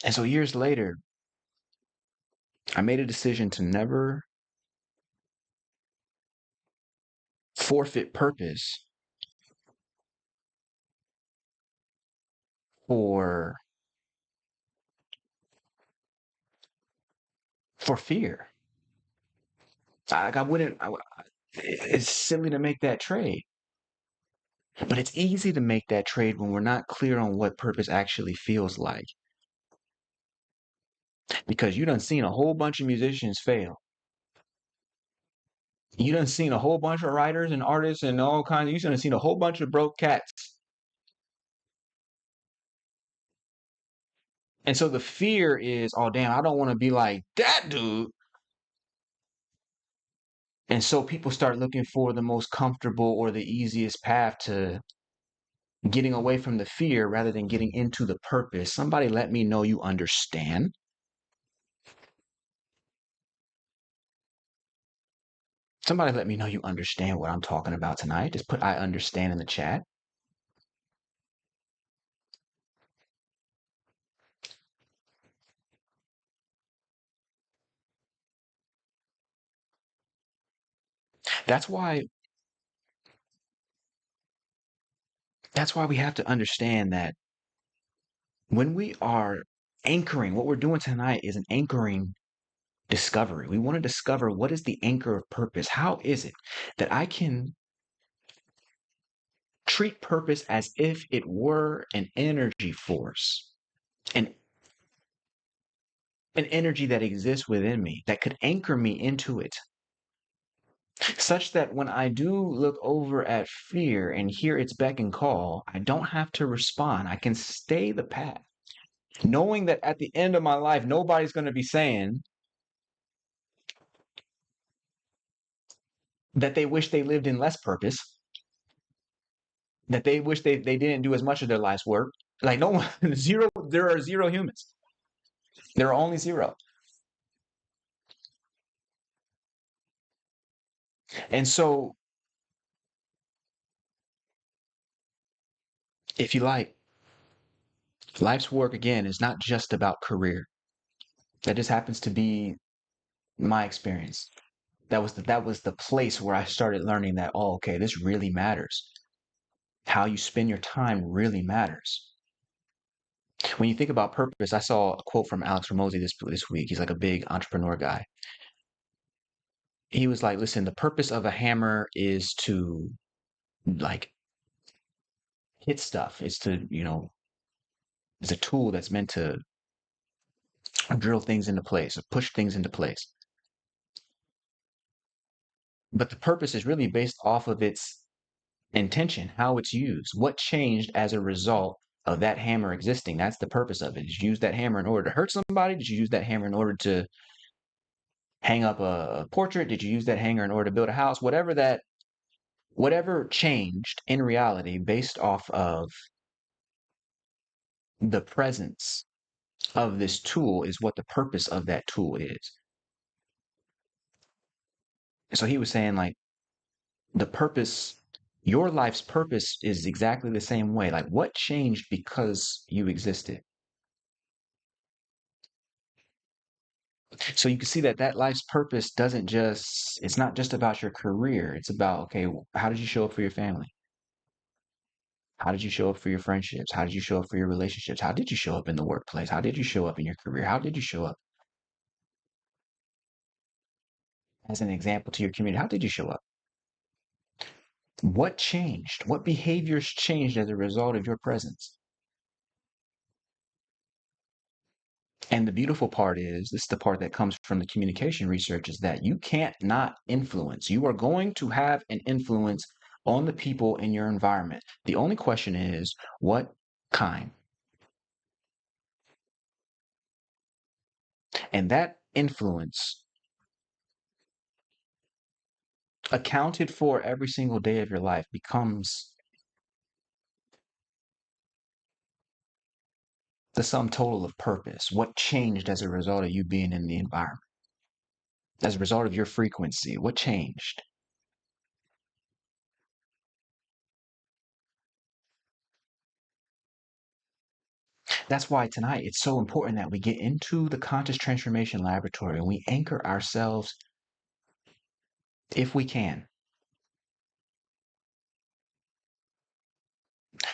And so years later, I made a decision to never forfeit purpose for fear. I wouldn't. It's silly to make that trade, but it's easy to make that trade when we're not clear on what purpose actually feels like. Because you done seen a whole bunch of musicians fail. You done seen a whole bunch of writers and artists and all kinds. You done seen a whole bunch of broke cats. And so the fear is, oh damn, I don't want to be like that dude. And so people start looking for the most comfortable or the easiest path to getting away from the fear rather than getting into the purpose. Somebody let me know you understand. Somebody let me know you understand what I'm talking about tonight. Just put I understand in the chat. That's why we have to understand that when we are anchoring, what we're doing tonight is an anchoring discovery. We want to discover what is the anchor of purpose. How is it that I can treat purpose as if it were an energy force, an energy that exists within me that could anchor me into it, such that when I do look over at fear and hear its beck and call, I don't have to respond. I can stay the path, knowing that at the end of my life, nobody's going to be saying that they wish they lived in less purpose, that they wish they didn't do as much of their life's work. Like, no one, zero, there are zero humans. There are only zero. And so, if you like, life's work again is not just about career. That just happens to be my experience. That was the place where I started learning that, oh, okay, this really matters. How you spend your time really matters. When you think about purpose, I saw a quote from Alex Ramosi this week. He's like a big entrepreneur guy. He was like, listen, the purpose of a hammer is to like hit stuff. It's to, it's a tool that's meant to drill things into place or push things into place. But the purpose is really based off of its intention, how it's used, what changed as a result of that hammer existing. That's the purpose of it. Did you use that hammer in order to hurt somebody? Did you use that hammer in order to hang up a portrait? Did you use that hanger in order to build a house? Whatever changed in reality based off of the presence of this tool is what the purpose of that tool is. So he was saying, like, the purpose, your life's purpose is exactly the same way. Like, what changed because you existed? So you can see that life's purpose it's not just about your career. It's about, okay, how did you show up for your family? How did you show up for your friendships? How did you show up for your relationships? How did you show up in the workplace? How did you show up in your career? How did you show up as an example to your community? How did you show up? What changed? What behaviors changed as a result of your presence? And the beautiful part is, this is the part that comes from the communication research, is that you can't not influence. You are going to have an influence on the people in your environment. The only question is, what kind? And that influence, accounted for every single day of your life, becomes the sum total of purpose. What changed as a result of you being in the environment? As a result of your frequency, what changed? That's why tonight it's so important that we get into the conscious transformation laboratory and we anchor ourselves, if we can,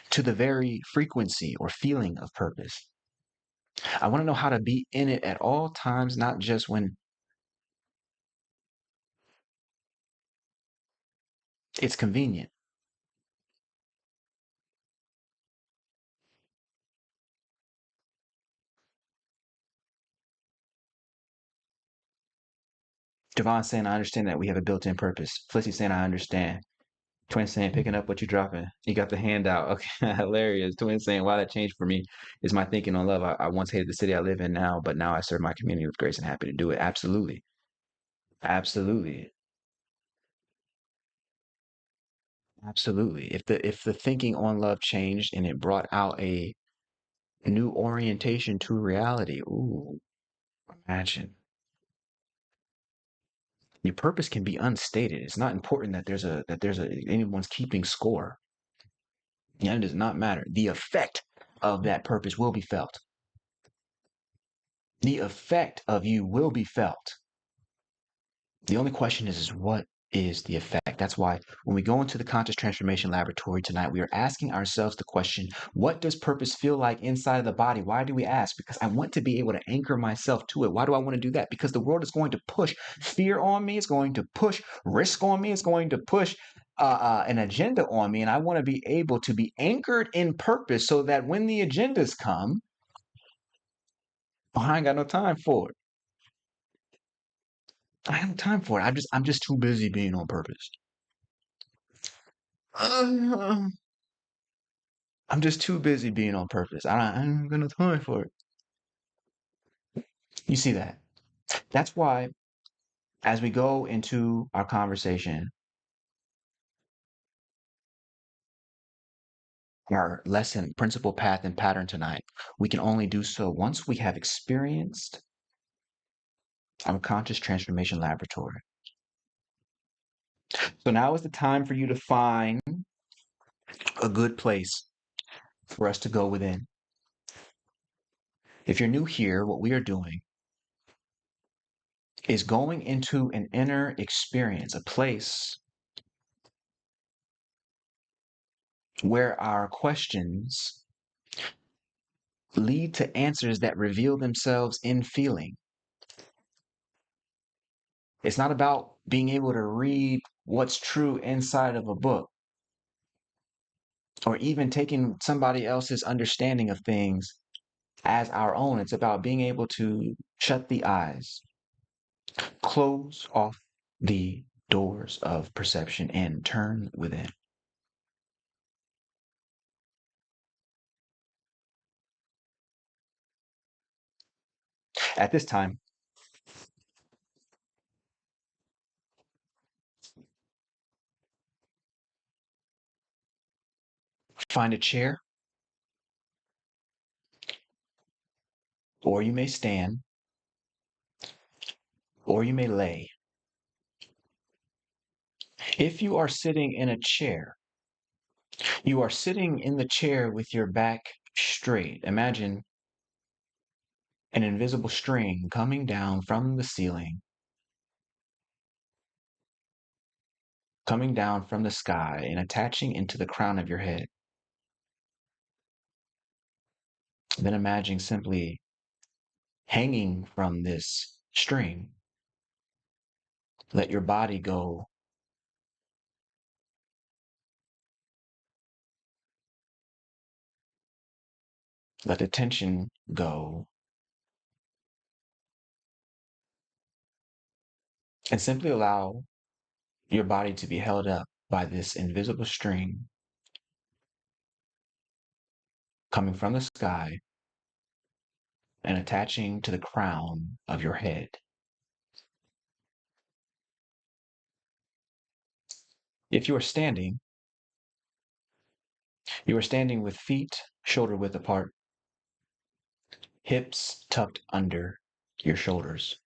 to the very frequency or feeling of purpose. I want to know how to be in it at all times, not just when it's convenient. Javon saying, I understand that we have a built in purpose. Felicity saying, I understand. Twin saying, picking up what you're dropping. You got the handout. Okay, hilarious. Twin saying, why that changed for me is my thinking on love. I once hated the city I live in now, but now I serve my community with grace and happy to do it. Absolutely. Absolutely. Absolutely. If the thinking on love changed and it brought out a new orientation to reality, ooh, imagine. Your purpose can be unstated. It's not important that there's a anyone's keeping score. Yeah, it does not matter. The effect of that purpose will be felt. The effect of you will be felt. The only question is what is the effect. That's why when we go into the conscious transformation laboratory tonight, we are asking ourselves the question, what does purpose feel like inside of the body? Why do we ask? Because I want to be able to anchor myself to it. Why do I want to do that? Because the world is going to push fear on me. It's going to push risk on me. It's going to push an agenda on me. And I want to be able to be anchored in purpose so that when the agendas come, I ain't got no time for it. I have time for it. I'm just too busy being on purpose. I'm just too busy being on purpose. I ain't got no time for it. You see that? That's why, as we go into our conversation, our lesson, principle, path, and pattern tonight, we can only do so once we have experienced our conscious transformation laboratory. So now is the time for you to find a good place for us to go within. If you're new here, what we are doing is going into an inner experience, a place where our questions lead to answers that reveal themselves in feeling. It's not about being able to read what's true inside of a book or even taking somebody else's understanding of things as our own. It's about being able to shut the eyes, close off the doors of perception, and turn within. At this time, find a chair, or you may stand, or you may lay. If you are sitting in a chair, you are sitting in the chair with your back straight. Imagine an invisible string coming down from the ceiling, coming down from the sky and attaching into the crown of your head. Then imagine simply hanging from this string. Let your body go. Let the tension go. And simply allow your body to be held up by this invisible string coming from the sky and attaching to the crown of your head. If you are standing with feet shoulder width apart, hips tucked under your shoulders.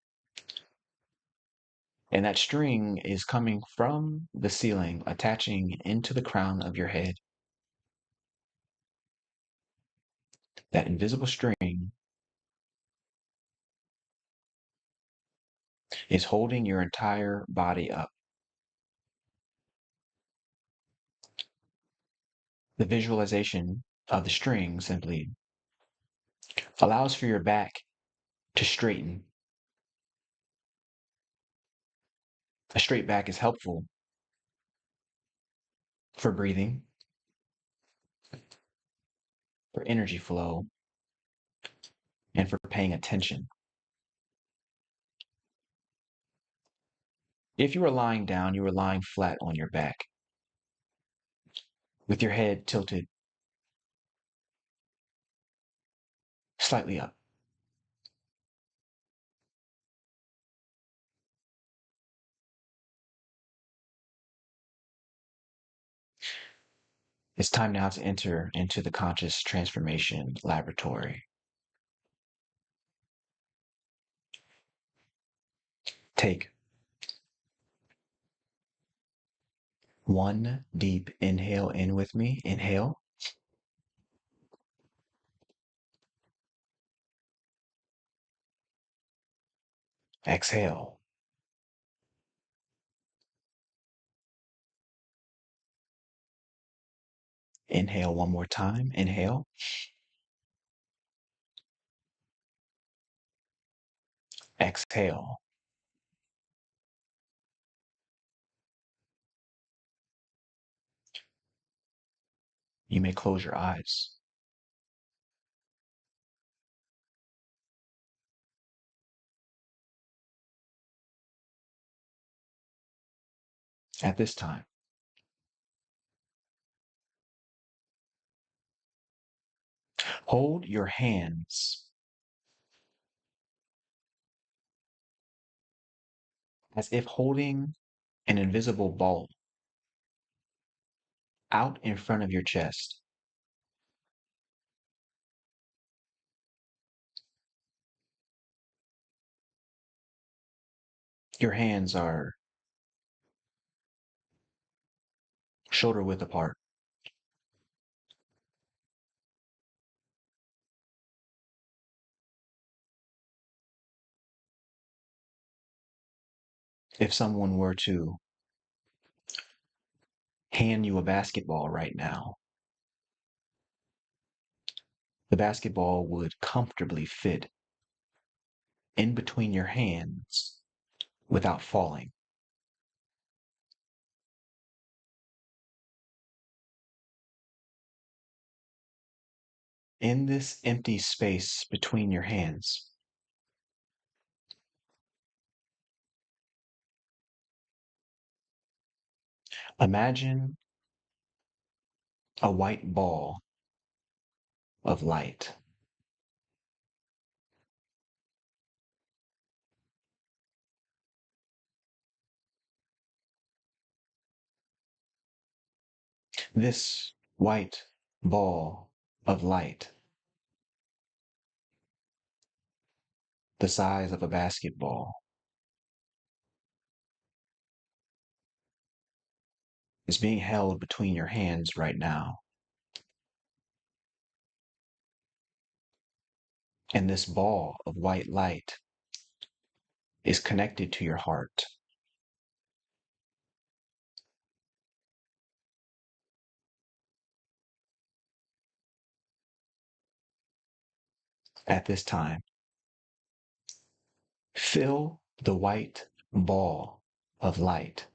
And that string is coming from the ceiling, attaching into the crown of your head. That invisible string is holding your entire body up. The visualization of the string simply allows for your back to straighten. A straight back is helpful for breathing, for energy flow, and for paying attention. If you are lying down, you are lying flat on your back with your head tilted slightly up. It's time now to enter into the conscious transformation laboratory. Take one deep inhale in with me. Inhale. Exhale. Inhale one more time. Inhale. Exhale. You may close your eyes. At this time, hold your hands as if holding an invisible ball out in front of your chest. Your hands are shoulder width apart. If someone were to hand you a basketball right now, the basketball would comfortably fit in between your hands without falling. In this empty space between your hands, imagine a white ball of light. This white ball of light, the size of a basketball, is being held between your hands right now. And this ball of white light is connected to your heart. At this time, fill the white ball of light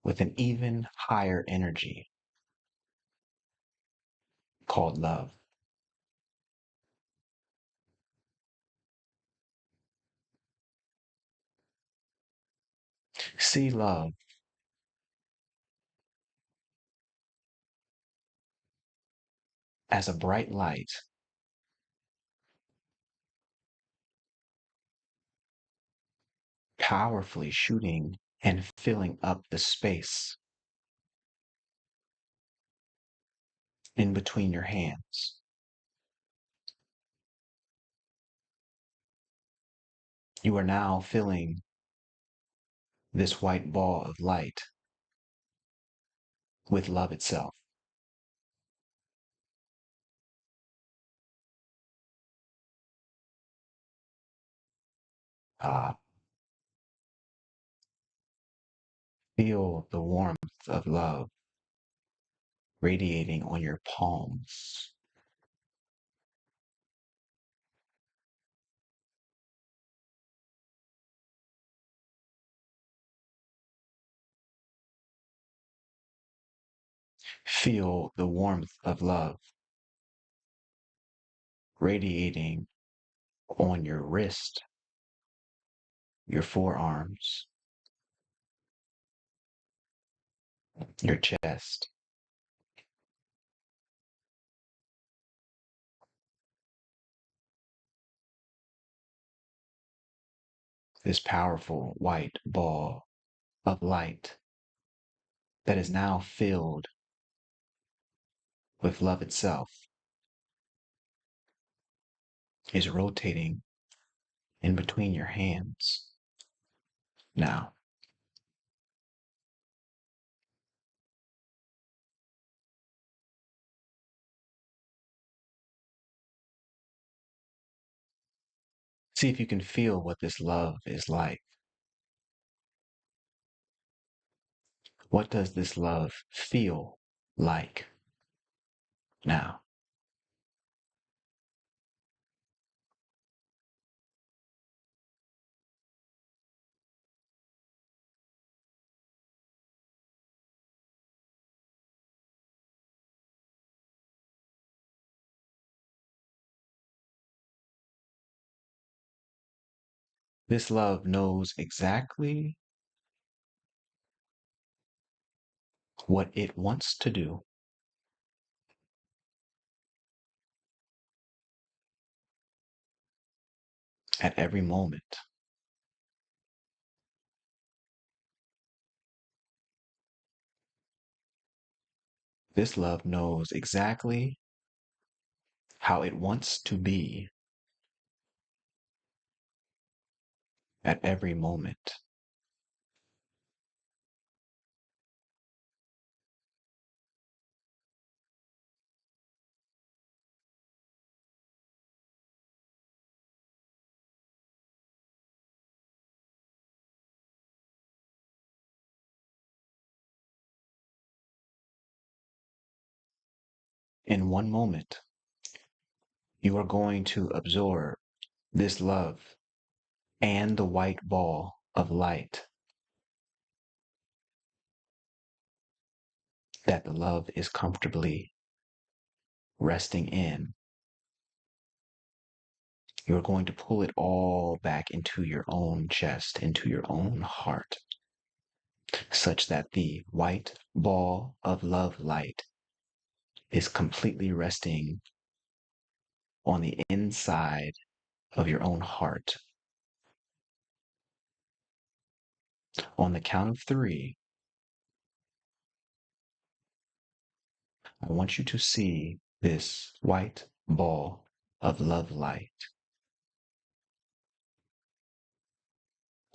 with an even higher energy called love. See love as a bright light powerfully shooting and filling up the space in between your hands. You are now filling this white ball of light with love itself. Ah, feel the warmth of love radiating on your palms. Feel the warmth of love radiating on your wrist, your forearms, your chest. This powerful white ball of light that is now filled with love itself is rotating in between your hands. Now, see if you can feel what this love is like. What does this love feel like now? This love knows exactly what it wants to do at every moment. This love knows exactly how it wants to be at every moment. In one moment, you are going to absorb this love and the white ball of light that the love is comfortably resting in. You're going to pull it all back into your own chest, into your own heart, such that the white ball of love light is completely resting on the inside of your own heart. On the count of three, I want you to see this white ball of love light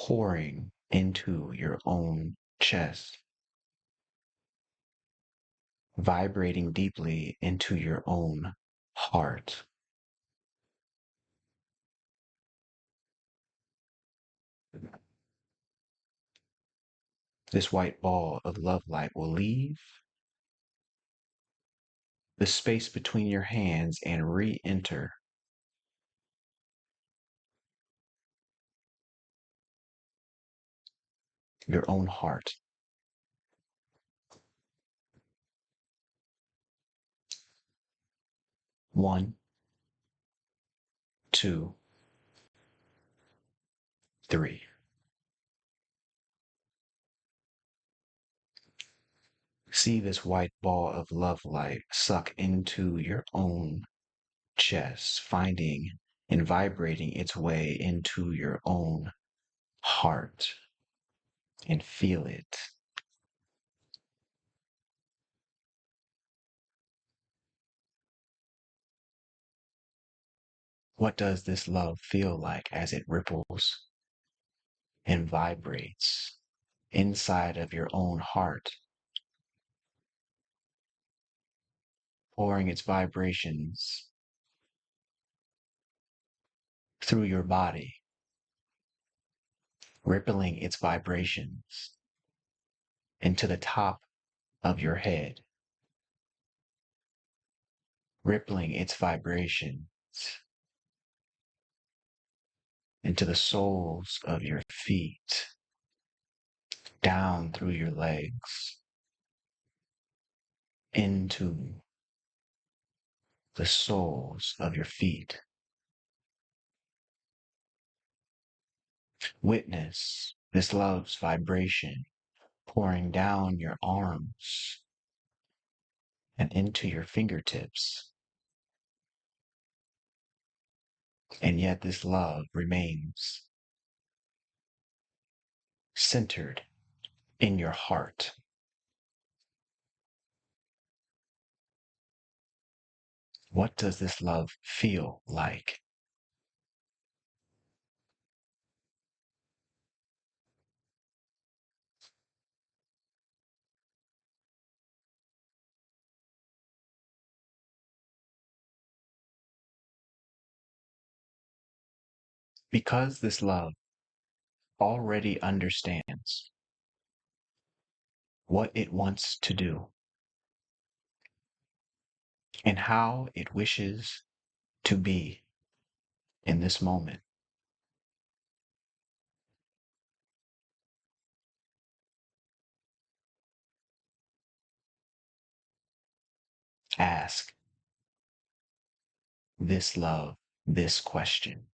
pouring into your own chest, vibrating deeply into your own heart. This white ball of love light will leave the space between your hands and re-enter your own heart. 1, 2, 3. See this white ball of love light suck into your own chest, finding and vibrating its way into your own heart, and feel it. What does this love feel like as it ripples and vibrates inside of your own heart, pouring its vibrations through your body, rippling its vibrations into the top of your head, rippling its vibrations into the soles of your feet, down through your legs, into the soles of your feet. Witness this love's vibration pouring down your arms and into your fingertips. And yet this love remains centered in your heart. What does this love feel like? Because this love already understands what it wants to do, and how it wishes to be in this moment. Ask this love, this question.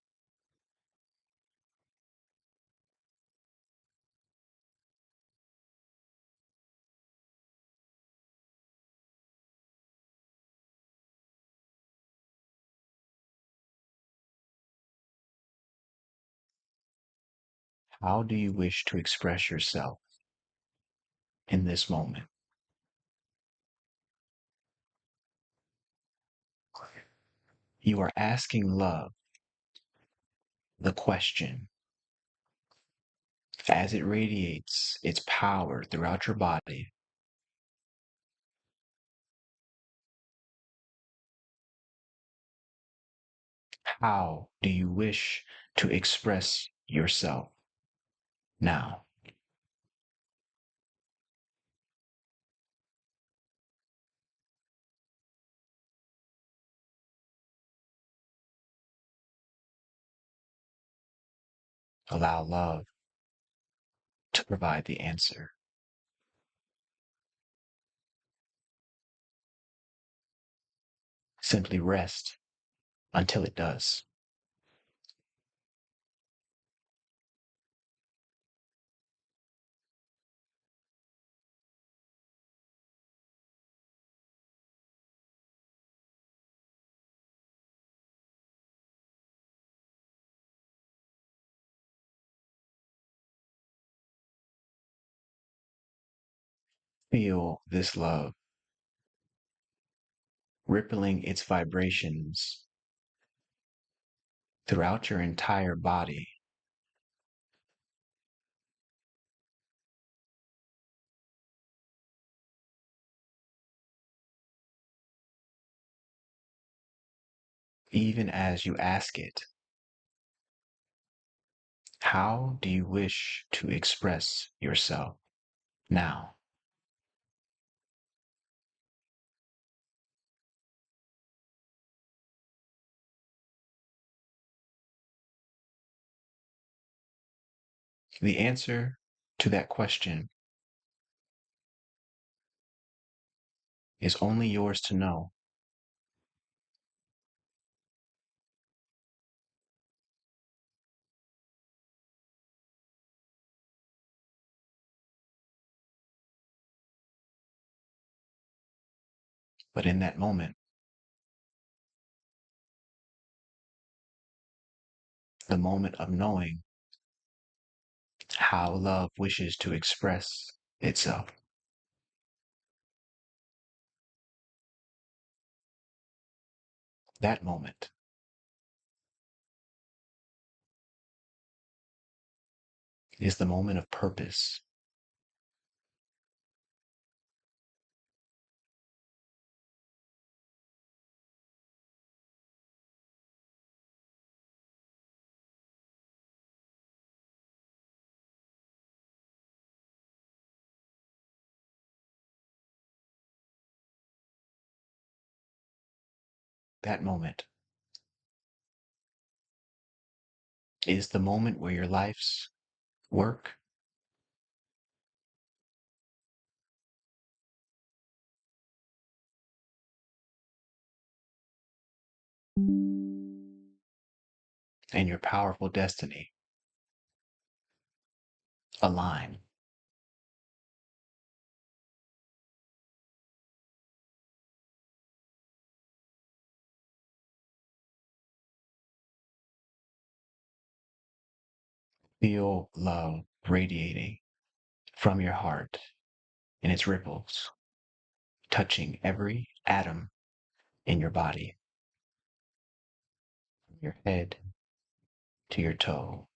How do you wish to express yourself in this moment? You are asking love the question as it radiates its power throughout your body. How do you wish to express yourself now? Allow love to provide the answer. Simply rest until it does. Feel this love rippling its vibrations throughout your entire body. Even as you ask it, how do you wish to express yourself now? The answer to that question is only yours to know. But in that moment, the moment of knowing how love wishes to express itself, that moment is the moment of purpose. That moment is the moment where your life's work and your powerful destiny align. Feel love radiating from your heart in its ripples, touching every atom in your body, from your head to your toe.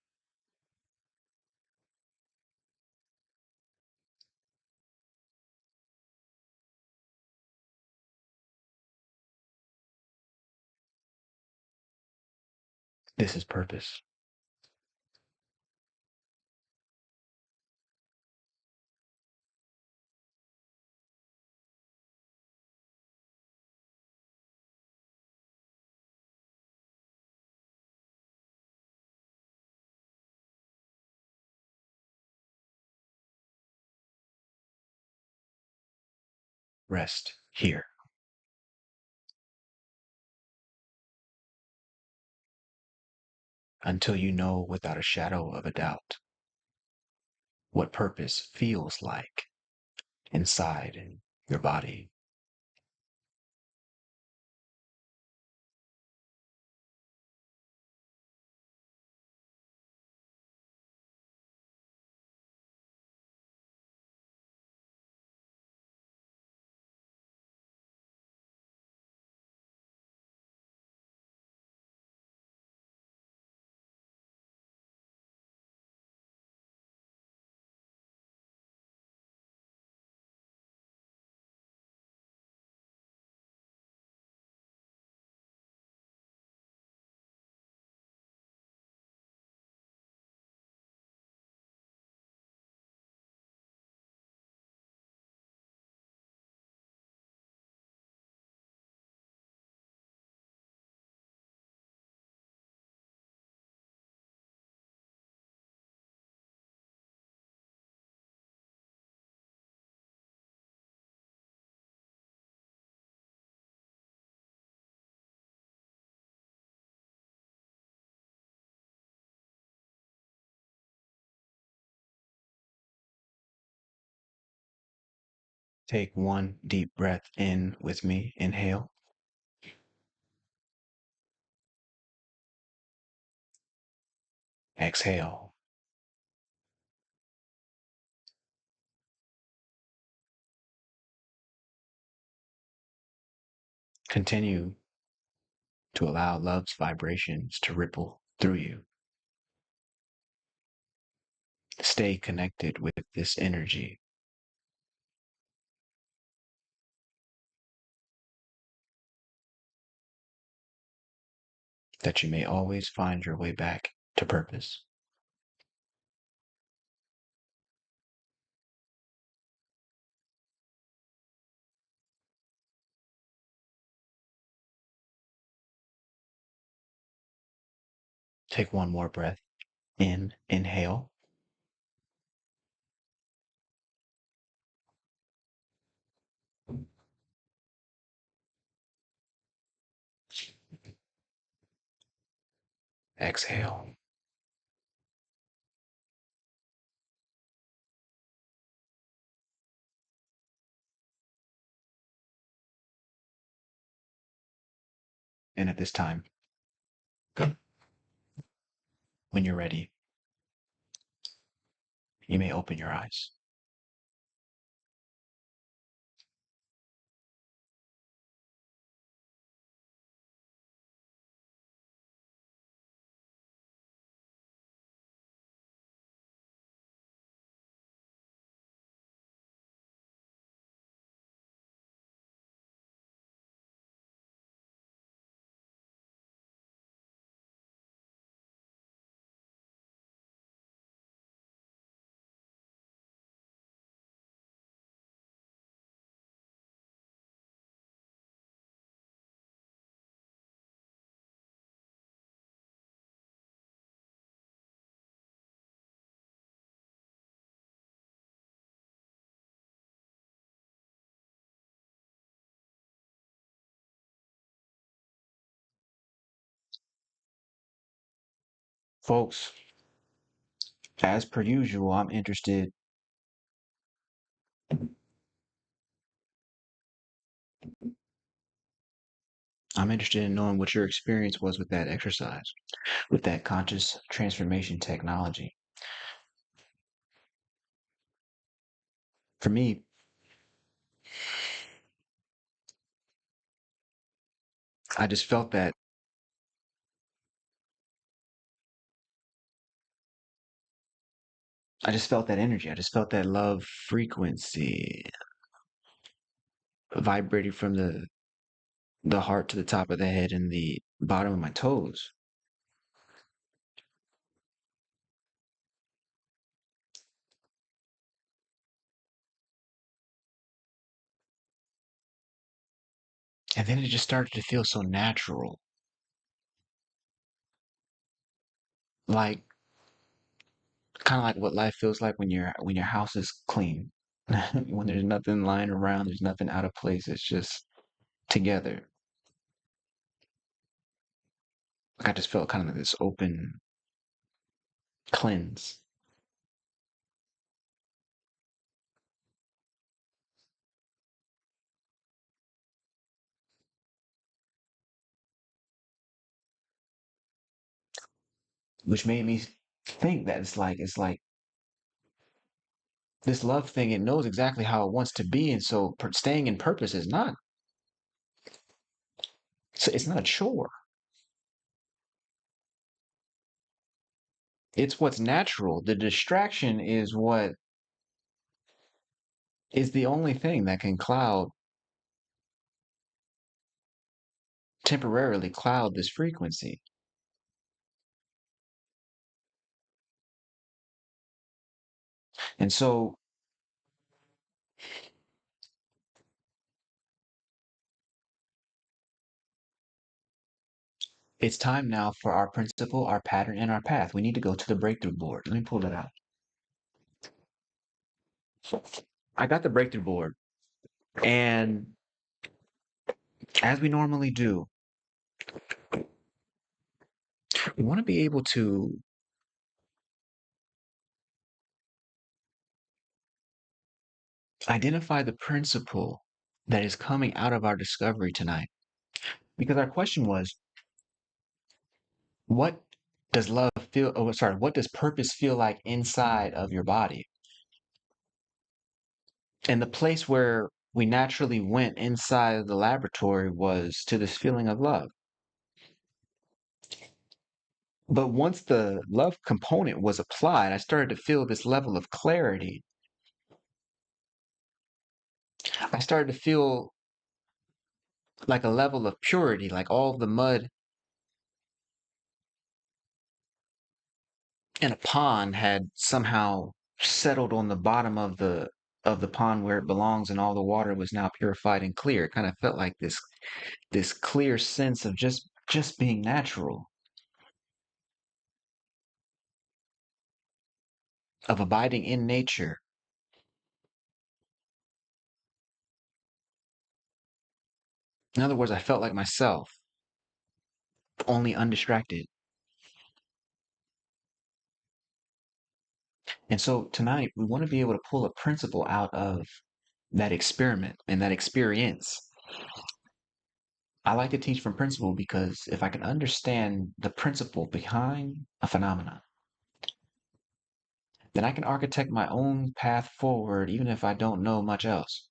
This is purpose. rest here until you know without a shadow of a doubt what purpose feels like inside in your body. Take one deep breath in with me. Inhale. Exhale. Continue to allow love's vibrations to ripple through you. Stay connected with this energy that you may always find your way back to purpose. Take one more breath in. Inhale. Exhale. And at this time, when you're ready, you may open your eyes. Folks, as per usual, I'm interested in knowing what your experience was with that exercise, with that conscious transformation technology. For me, I just felt that I just felt that energy. I just felt that love frequency vibrating from the heart to the top of the head and the bottom of my toes. And then it just started to feel so natural, like kind of like what life feels like when your house is clean. when there's nothing lying around, there's nothing out of place. It's just together. Like I just felt kind of this open cleanse, which made me think that it's like this love thing. It knows exactly how it wants to be, and so staying in purpose is not. So it's not a chore. It's what's natural. The distraction is what is the only thing that can temporarily cloud this frequency. And so it's time now for our principle, our pattern, and our path. We need to go to the breakthrough board. Let me pull that out. I got the breakthrough board. And as we normally do, we want to be able to identify the principle that is coming out of our discovery tonight. Because our question was, what does love feel, oh, sorry, what does purpose feel like inside of your body? And the place where we naturally went inside of the laboratory was to this feeling of love. But once the love component was applied, I started to feel this level of clarity. I started to feel like a level of purity, like all the mud in a pond had somehow settled on the bottom of the pond where it belongs, and all the water was now purified and clear. It kind of felt like this clear sense of just being natural, of abiding in nature. In other words, I felt like myself, only undistracted. And so tonight we want to be able to pull a principle out of that experiment and that experience. I like to teach from principle because if I can understand the principle behind a phenomenon, then I can architect my own path forward even if I don't know much else.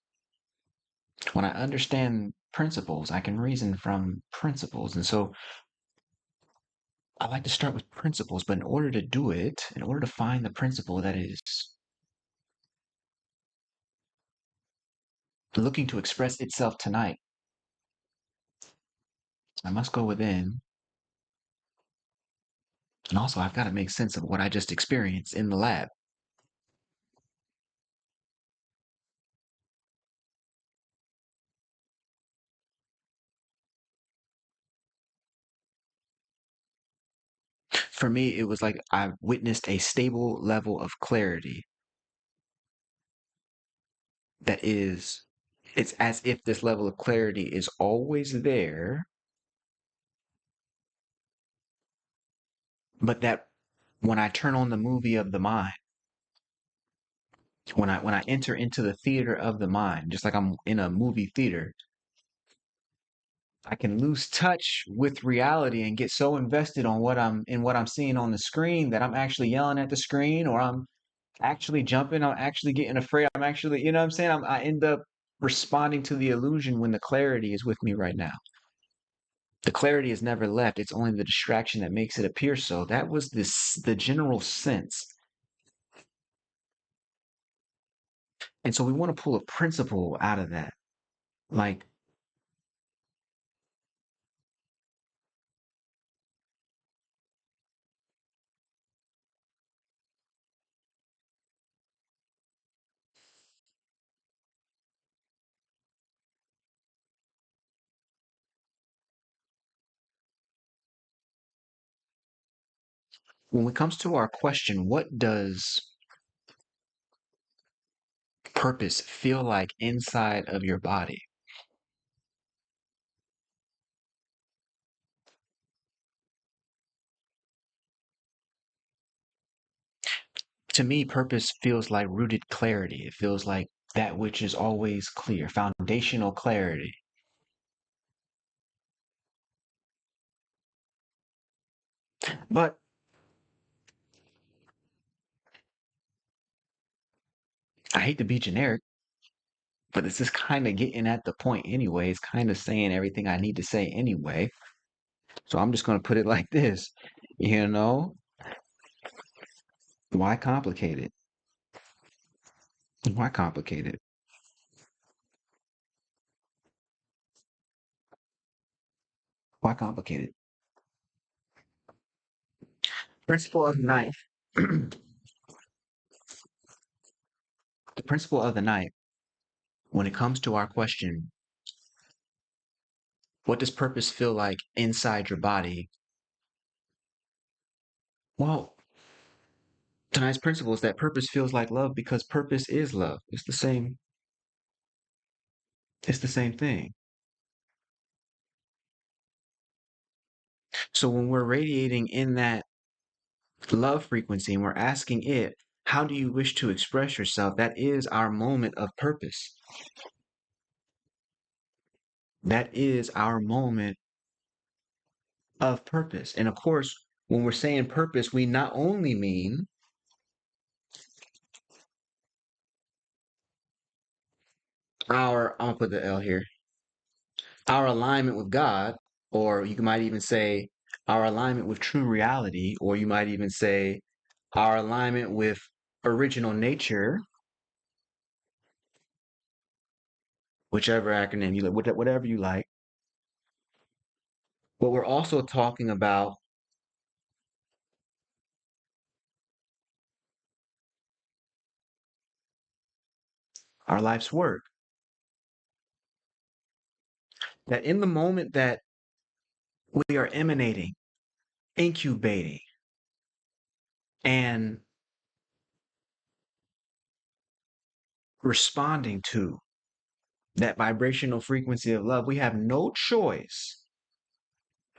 When I understand principles, I can reason from principles. And so I like to start with principles, but in order to do it, in order to find the principle that is looking to express itself tonight, I must go within. And also, I've got to make sense of what I just experienced in the lab. For me, it was like I witnessed a stable level of clarity that is, it's as if this level of clarity is always there, but that when I turn on the movie of the mind, when I enter into the theater of the mind, just like I'm in a movie theater, I can lose touch with reality and get so invested on what I'm seeing on the screen that I'm actually yelling at the screen, or I'm actually jumping, I'm actually getting afraid, I'm actually, you know what I'm saying? I end up responding to the illusion when the clarity is with me right now. The clarity is never left. It's only the distraction that makes it appear so. That was the general sense. And so we want to pull a principle out of that. Like when it comes to our question, what does purpose feel like inside of your body? To me, purpose feels like rooted clarity. It feels like that which is always clear, foundational clarity. But I hate to be generic, but this is kind of getting at the point anyway. It's kind of saying everything I need to say anyway. So I'm just going to put it like this, you know, why complicate it? Why complicate it? Why complicate it? Principle of the knife. The principle of the knife, when it comes to our question, what does purpose feel like inside your body? Well, tonight's principle is that purpose feels like love because purpose is love. It's the same thing. So when we're radiating in that love frequency and we're asking it, how do you wish to express yourself? That is our moment of purpose. That is our moment of purpose. And of course, when we're saying purpose, we not only mean I'll put the L here, our alignment with God, or you might even say our alignment with true reality, or you might even say our alignment with original nature, whichever acronym you like, whatever you like. But we're also talking about our life's work. That in the moment that we are emanating, incubating, and responding to that vibrational frequency of love, we have no choice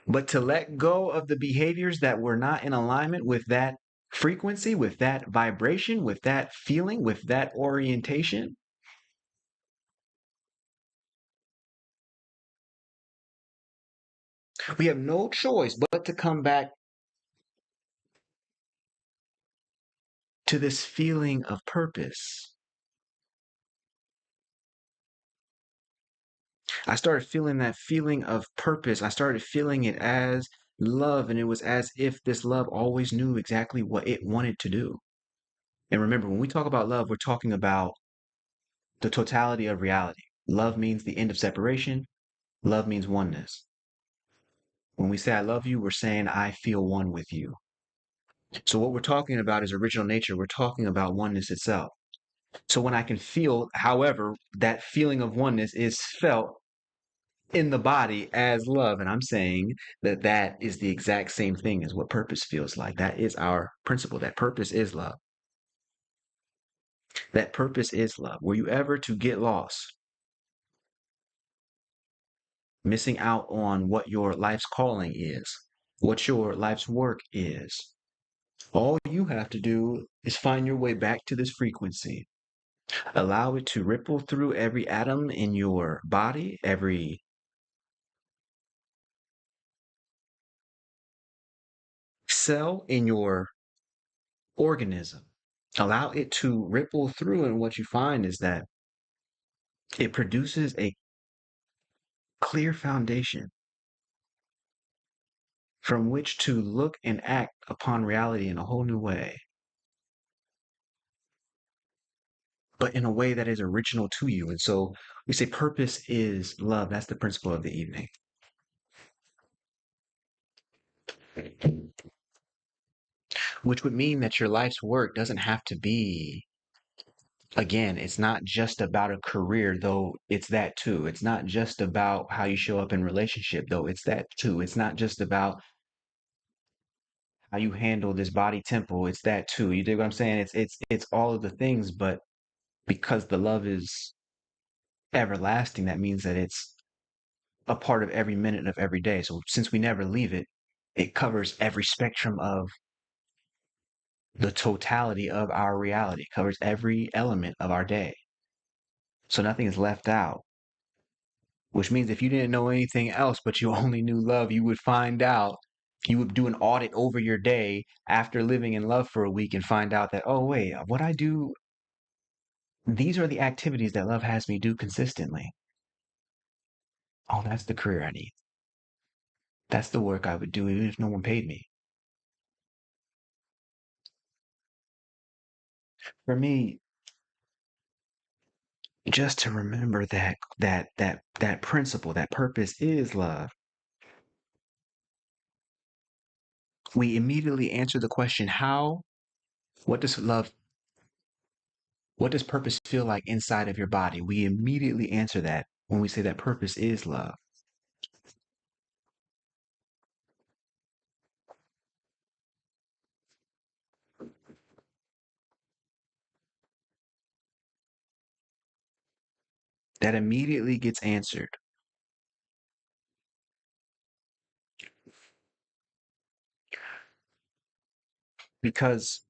but to let go of the behaviors that were not in alignment with that frequency, with that vibration, with that feeling, with that orientation. We have no choice but to come back to this feeling of purpose. I started feeling that feeling of purpose. I started feeling it as love, and it was as if this love always knew exactly what it wanted to do. And remember, when we talk about love, we're talking about the totality of reality. Love means the end of separation. Love means oneness. When we say I love you, we're saying I feel one with you. So what we're talking about is original nature. We're talking about oneness itself. So when I can feel, however, that feeling of oneness is felt in the body as love, and I'm saying that that is the exact same thing as what purpose feels like. That is our principle. That purpose is love. That purpose is love. Were you ever to get lost, missing out on what your life's calling is, what your life's work is? All you have to do is find your way back to this frequency. Allow it to ripple through every atom in your body, every cell in your organism. Allow it to ripple through, and what you find is that it produces a clear foundation from which to look and act upon reality in a whole new way, but in a way that is original to you. And so we say purpose is love. That's the principle of the evening, which would mean that your life's work doesn't have to be, again, it's not just about a career, though it's that too. It's not just about how you show up in relationship, though it's that too. It's not just about how you handle this body temple, it's that too. You dig what I'm saying? It's all of the things, but because the love is everlasting, that means that it's a part of every minute of every day. So since we never leave it, it covers every spectrum of the totality of our reality, it covers every element of our day. So nothing is left out, which means if you didn't know anything else, but you only knew love, you would find out, you would do an audit over your day after living in love for a week and find out that, oh, wait, what I do, these are the activities that love has me do consistently. Oh, that's the career I need. That's the work I would do even if no one paid me. For me, just to remember that principle, that purpose is love. We immediately answer the question, how, what does love, what does purpose feel like inside of your body? We immediately answer that when we say that purpose is love. That immediately gets answered because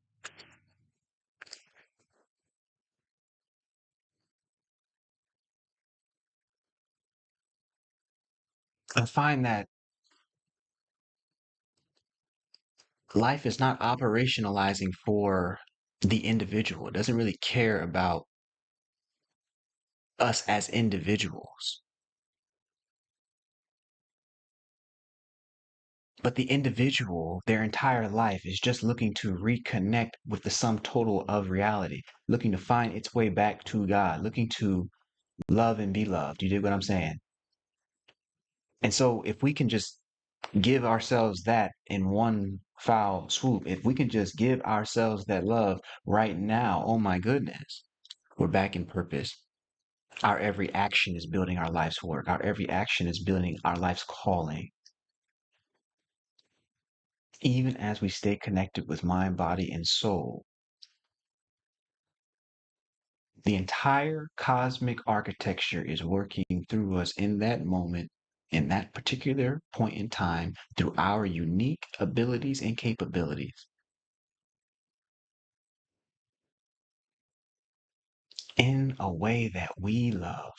I find that life is not operationalizing for the individual. It doesn't really care about us as individuals. But the individual, their entire life is just looking to reconnect with the sum total of reality, looking to find its way back to God, looking to love and be loved. You dig what I'm saying? And so if we can just give ourselves that in one foul swoop, if we can just give ourselves that love right now, oh my goodness, we're back in purpose. Our every action is building our life's work. Our every action is building our life's calling. Even as we stay connected with mind, body, and soul, the entire cosmic architecture is working through us in that moment, in that particular point in time, through our unique abilities and capabilities in a way that we love.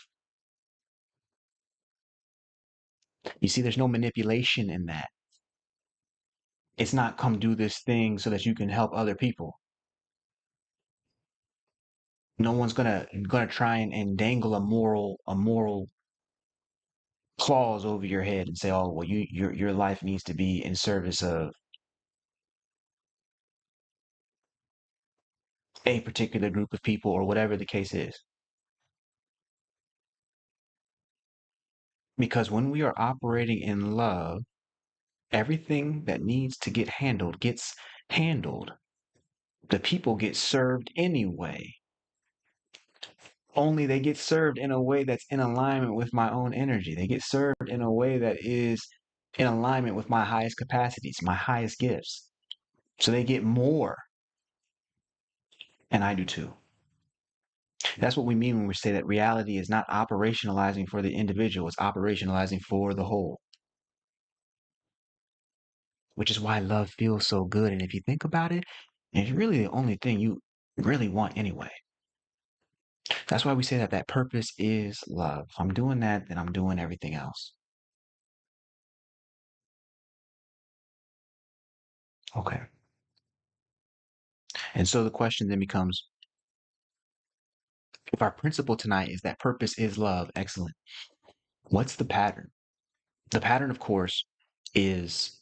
You see, there's no manipulation in that. It's not come do this thing so that you can help other people. No one's gonna try and dangle a moral clause over your head and say, oh well, your life needs to be in service of a particular group of people or whatever the case is. Because when we are operating in love, everything that needs to get handled gets handled. The people get served anyway. Only they get served in a way that's in alignment with my own energy. They get served in a way that is in alignment with my highest capacities, my highest gifts. So they get more, and I do too. That's what we mean when we say that reality is not operationalizing for the individual, it's operationalizing for the whole, which is why love feels so good. And if you think about it, it's really the only thing you really want anyway. That's why we say that that purpose is love. If I'm doing that, then I'm doing everything else. Okay. And so the question then becomes, if our principle tonight is that purpose is love, excellent. What's the pattern? The pattern, of course, is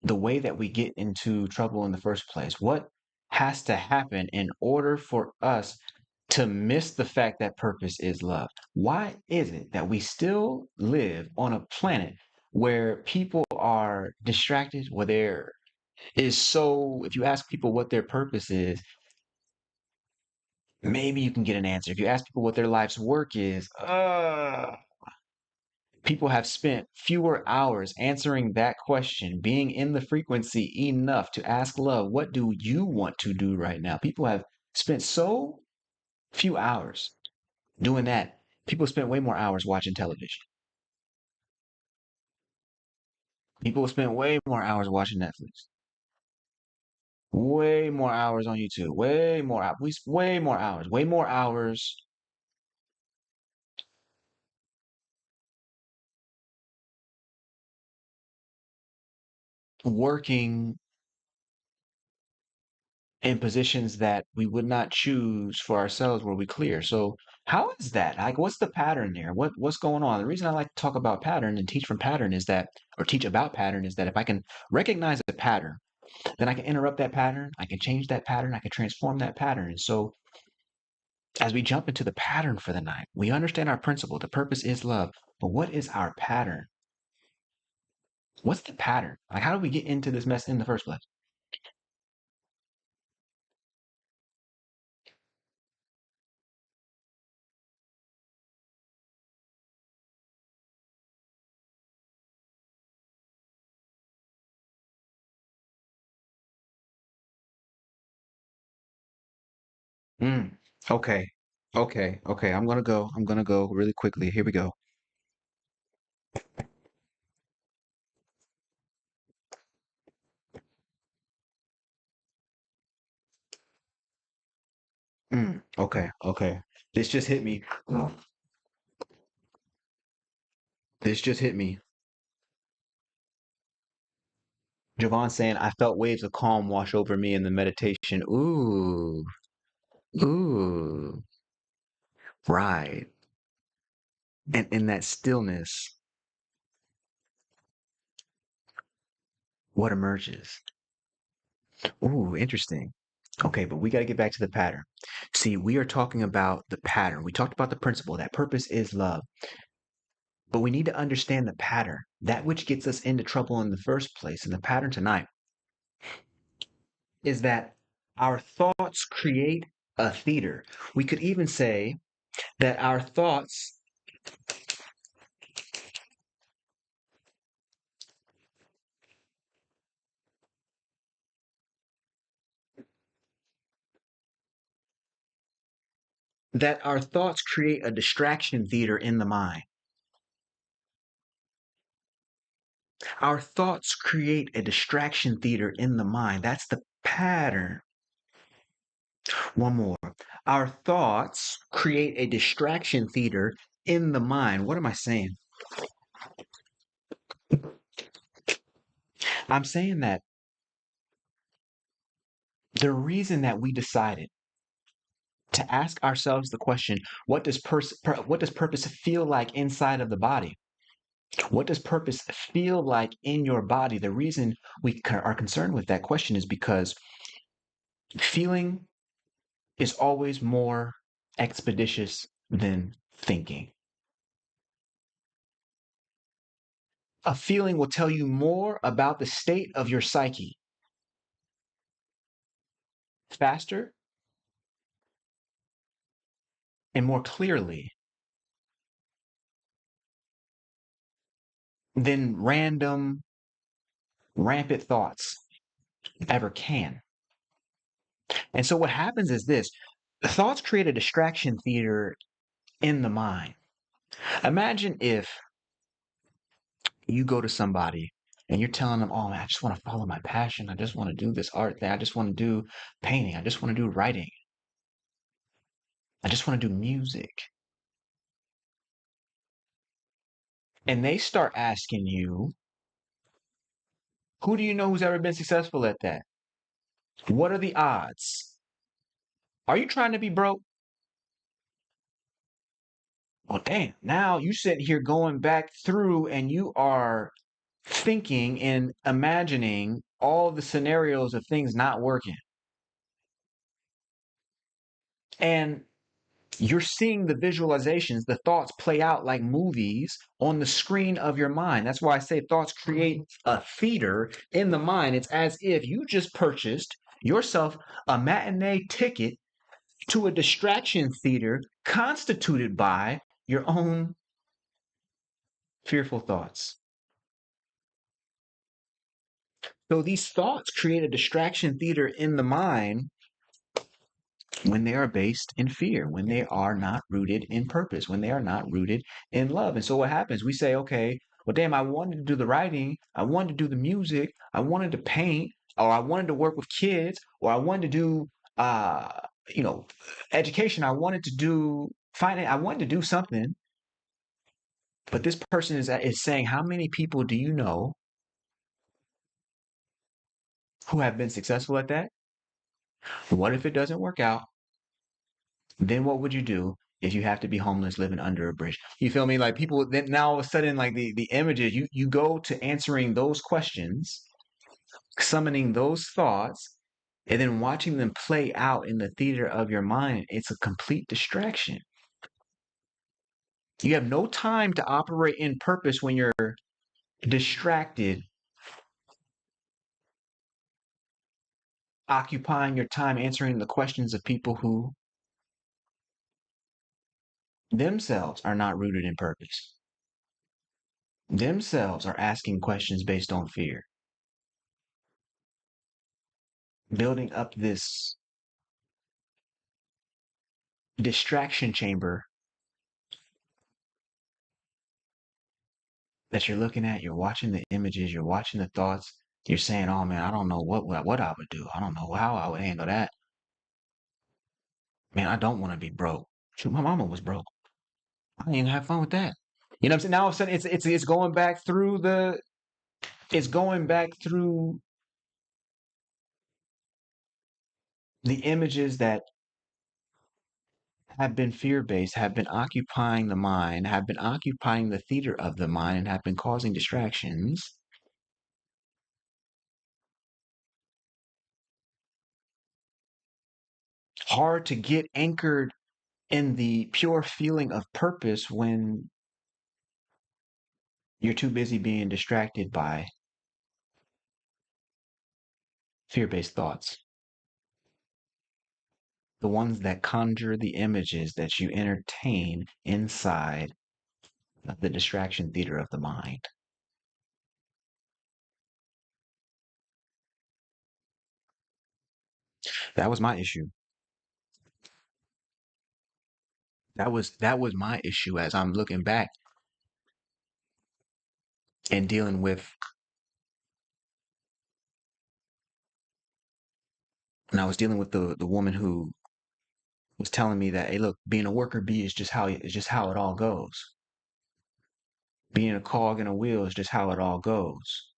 the way that we get into trouble in the first place. What has to happen in order for us to miss the fact that purpose is love? Why is it that we still live on a planet where people are distracted, where there is so, if you ask people what their purpose is, maybe you can get an answer. If you ask people what their life's work is, people have spent fewer hours answering that question, being in the frequency enough to ask love, what do you want to do right now? People have spent so Few hours. Doing that, people spend way more hours watching television. People spend way more hours watching Netflix. Way more hours on YouTube. Way more hours. Way more hours working in positions that we would not choose for ourselves were we clear. So how is that? Like what's the pattern there? What's going on? The reason I like to talk about pattern and teach from pattern is that or teach about pattern is that if I can recognize a pattern, then I can interrupt that pattern, I can change that pattern, I can transform that pattern. And so as we jump into the pattern for the night, we understand our principle. The purpose is love. But what is our pattern? What's the pattern? Like how do we get into this mess in the first place? Mm, okay. Okay. I'm gonna go. I'm gonna go really quickly. Here we go. Okay. This just hit me. This just hit me. Javon saying, I felt waves of calm wash over me in the meditation. Ooh, right. And in that stillness, what emerges? Ooh, interesting. Okay, but we got to get back to the pattern. See, we are talking about the pattern. We talked about the principle that purpose is love, but we need to understand the pattern, that which gets us into trouble in the first place. And the pattern tonight is that our thoughts create a theater. We could even say that our thoughts create a distraction theater in the mind. Our thoughts create a distraction theater in the mind. That's the pattern. One more. Our thoughts create a distraction theater in the mind. What am I saying? I'm saying that the reason that we decided to ask ourselves the question, what does purpose feel like inside of the body? What does purpose feel like in your body? The reason we are concerned with that question is because feeling is always more expeditious than thinking. A feeling will tell you more about the state of your psyche faster and more clearly than random, rampant thoughts ever can. And so what happens is this: thoughts create a distraction theater in the mind. Imagine if you go to somebody and you're telling them, oh man, I just want to follow my passion. I just want to do this art thing. I just want to do painting. I just want to do writing. I just want to do music. And they start asking you, who do you know who's ever been successful at that? What are the odds? Are you trying to be broke? Well, damn, now you sitting here going back through and you are thinking and imagining all the scenarios of things not working. And you're seeing the visualizations, the thoughts play out like movies on the screen of your mind. That's why I say thoughts create a theater in the mind. It's as if you just purchased yourself a matinee ticket to a distraction theater constituted by your own fearful thoughts. So these thoughts create a distraction theater in the mind when they are based in fear, when they are not rooted in purpose, when they are not rooted in love. And so what happens? We say, okay, well, damn, I wanted to do the writing, I wanted to do the music, I wanted to paint, or I wanted to work with kids, or I wanted to do, uh, you know, education. I wanted to do finance. I wanted to do something. But this person is saying, how many people do you know who have been successful at that? What if it doesn't work out? Then what would you do if you have to be homeless living under a bridge? You feel me? Like people then now all of a sudden, like the images, you go to answering those questions, summoning those thoughts, and then watching them play out in the theater of your mind. It's a complete distraction. You have no time to operate in purpose when you're distracted, occupying your time answering the questions of people who themselves are not rooted in purpose, themselves are asking questions based on fear, building up this distraction chamber that you're looking at. You're watching the images, you're watching the thoughts. You're saying, "Oh man, I don't know what I would do. I don't know how I would handle that. Man, I don't want to be broke. Shoot, my mama was broke. I didn't even have fun with that." You know what I'm saying? Now all of a sudden, it's going back through it's going back through the images that have been fear based, have been occupying the mind, have been occupying the theater of the mind, and have been causing distractions. Hard to get anchored in the pure feeling of purpose when you're too busy being distracted by fear based thoughts. The ones that conjure the images that you entertain inside of the distraction theater of the mind. That was my issue. That was my issue as I'm looking back and dealing with, and I was dealing with the woman who was telling me that, hey, look, being a worker bee is just how it all goes. Being a cog in a wheel is just how it all goes.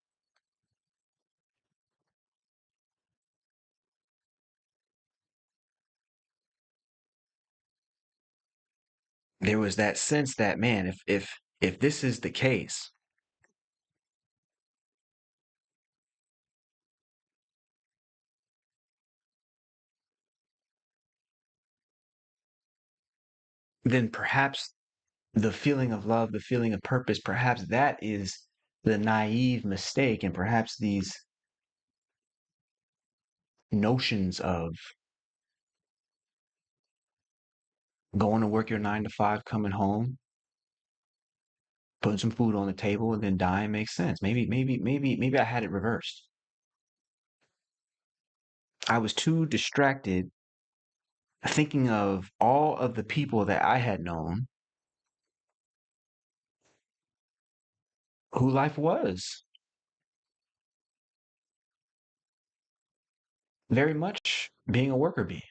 There was that sense that, man, if this is the case, then perhaps the feeling of love, the feeling of purpose, perhaps that is the naive mistake, and perhaps these notions of going to work your 9 to 5, coming home, putting some food on the table, and then dying makes sense. Maybe I had it reversed. I was too distracted thinking of all of the people that I had known who life was very much being a worker bee.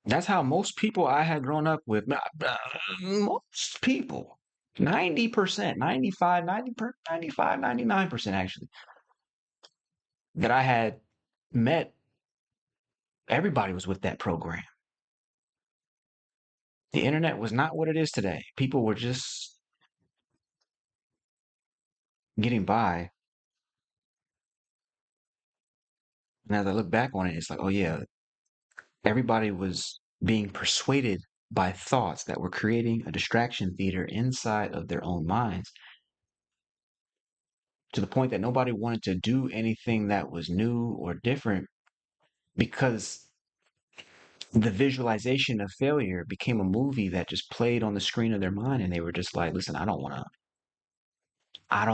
That's how most people I had grown up with, most people, 90%, 95, 95, 99% actually, that I had met, everybody was with that program. The internet was not what it is today. People were just getting by. And as I look back on it, it's like, oh yeah, everybody was being persuaded by thoughts that were creating a distraction theater inside of their own minds, to the point that nobody wanted to do anything that was new or different, because the visualization of failure became a movie that just played on the screen of their mind, and they were just like, listen, I don't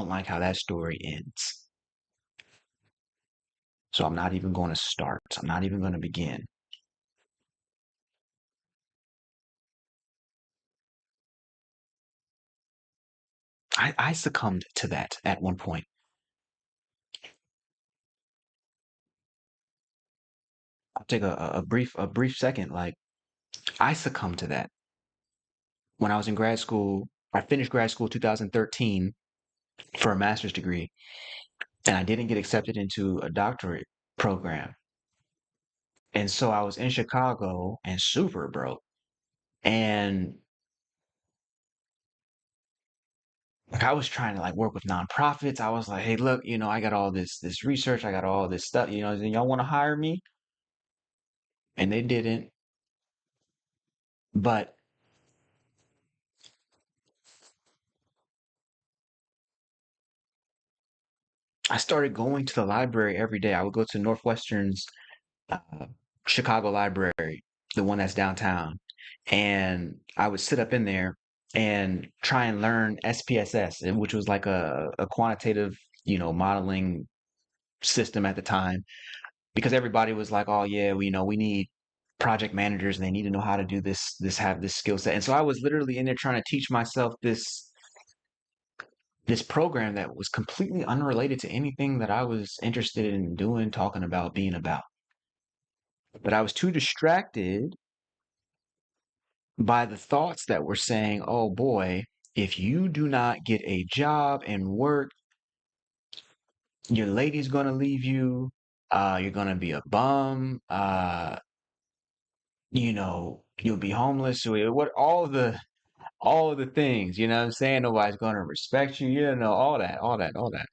like how that story ends. So I'm not even going to start. I'm not even going to begin. I succumbed to that at one point. I'll take a brief second. Like, I succumbed to that when I was in grad school. I finished grad school 2013 for a master's degree, and I didn't get accepted into a doctorate program. And so I was in Chicago and super broke. And like, I was trying to like work with nonprofits. I was like, hey, look, I got all this research, I got all this stuff, and y'all want to hire me? And they didn't. But I started going to the library every day. I would go to Northwestern's uh, Chicago library, the one that's downtown, and I would sit up in there and try and learn SPSS, which was like a quantitative, modeling system at the time, because everybody was like, "Oh yeah, we need project managers, and they need to know how to do have this skill set." And so I was literally in there trying to teach myself this program that was completely unrelated to anything that I was interested in doing, talking about, being about. But I was too distracted by the thoughts that were saying, "Oh boy, if you do not get a job and work, your lady's gonna leave you. You're gonna be a bum. You'll be homeless. Or what? All of the things. You know what I'm saying? Nobody's gonna respect you. All that, all that, all that."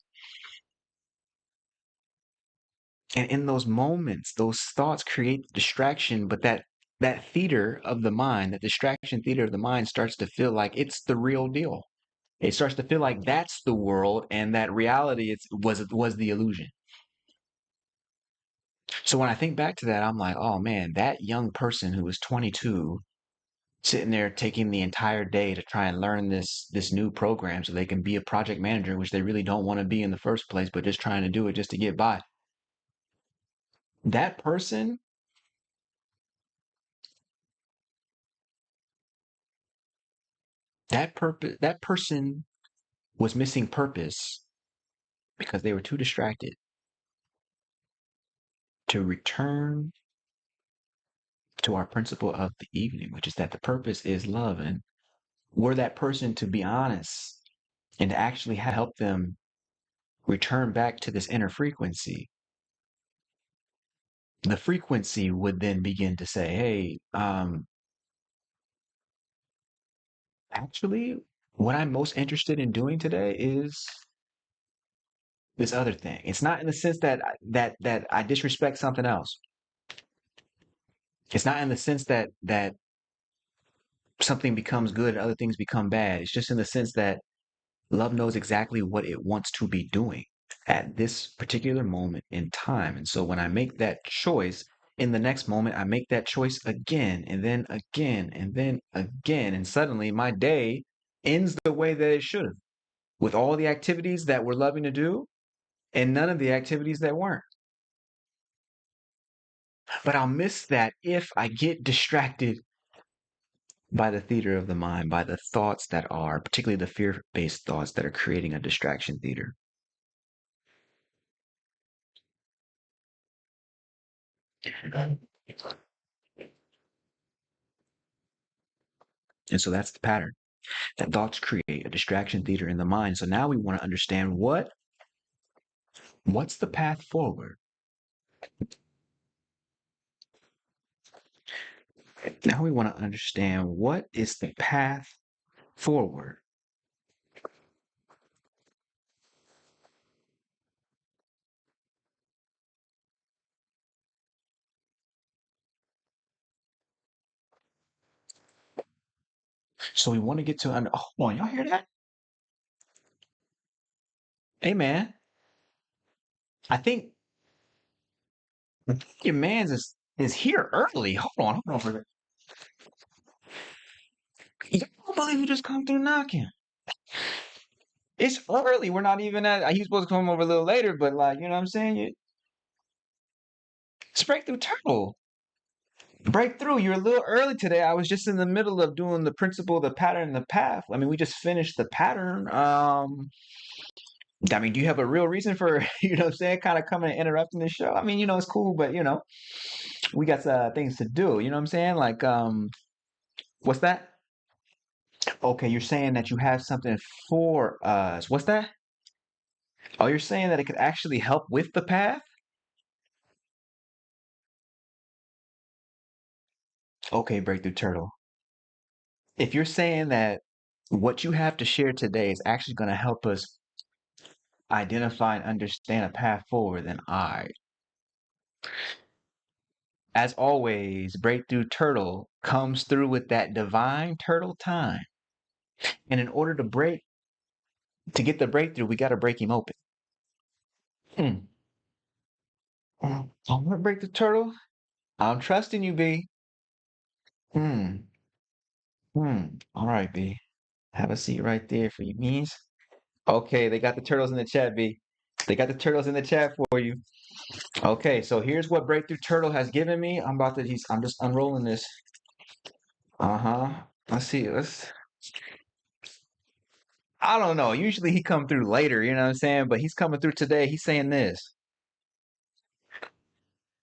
And in those moments, those thoughts create distraction, but that theater of the mind, that distraction theater of the mind starts to feel like it's the real deal. It starts to feel like that's the world, and that reality was the illusion. So when I think back to that, I'm like, oh man, that young person who was 22, sitting there taking the entire day to try and learn this new program so they can be a project manager, which they really don't want to be in the first place, but just trying to do it just to get by. That person, that person was missing purpose because they were too distracted to return to our principle of the evening, which is that the purpose is love. And were that person to be honest and to actually help them return back to this inner frequency, the frequency would then begin to say, hey, actually, what I'm most interested in doing today is this other thing. It's not in the sense that I disrespect something else. It's not in the sense that something becomes good and other things become bad. It's just in the sense that love knows exactly what it wants to be doing at this particular moment in time. And so when I make that choice, in the next moment, I make that choice again, and then again, and then again. And suddenly my day ends the way that it should have, with all the activities that we're loving to do and none of the activities that weren't. But I'll miss that if I get distracted by the theater of the mind, by the thoughts that are, particularly the fear based thoughts that are creating a distraction theater. And so that's the pattern, that thoughts create a distraction theater in the mind. So now we want to understand what's the path forward. Now we want to understand what is the path forward. So we want to get to hold on, y'all hear that? Hey man, I think your man's is here early. Hold on for a minute. You don't believe you just come through knocking. It's early. We're not even at. He's supposed to come over a little later, but like, you know what I'm saying? It's Breakthrough Turtle. Breakthrough, you're a little early today. I was just in the middle of doing the principle, the pattern, and the path. I mean, we just finished the pattern. I mean, do you have a real reason for, what I'm saying, kind of coming and interrupting the show? I mean, it's cool, but we got things to do. You know what I'm saying? Like, what's that? Okay, you're saying that you have something for us. What's that? Oh, you're saying that it could actually help with the path? Okay, Breakthrough Turtle. If you're saying that what you have to share today is actually going to help us identify and understand a path forward, then as always, Breakthrough Turtle comes through with that divine turtle time. And in order to get the breakthrough, we got to break him open. Hmm. I'm gonna break the turtle. I'm trusting you, B. Hmm. Hmm. All right, B. Have a seat right there for you, means. Okay, they got the turtles in the chat, B. They got the turtles in the chat for you. Okay, so here's what Breakthrough Turtle has given me. I'm just unrolling this. Uh-huh. Let's see. I don't know. Usually he come through later, you know what I'm saying? But he's coming through today. He's saying this.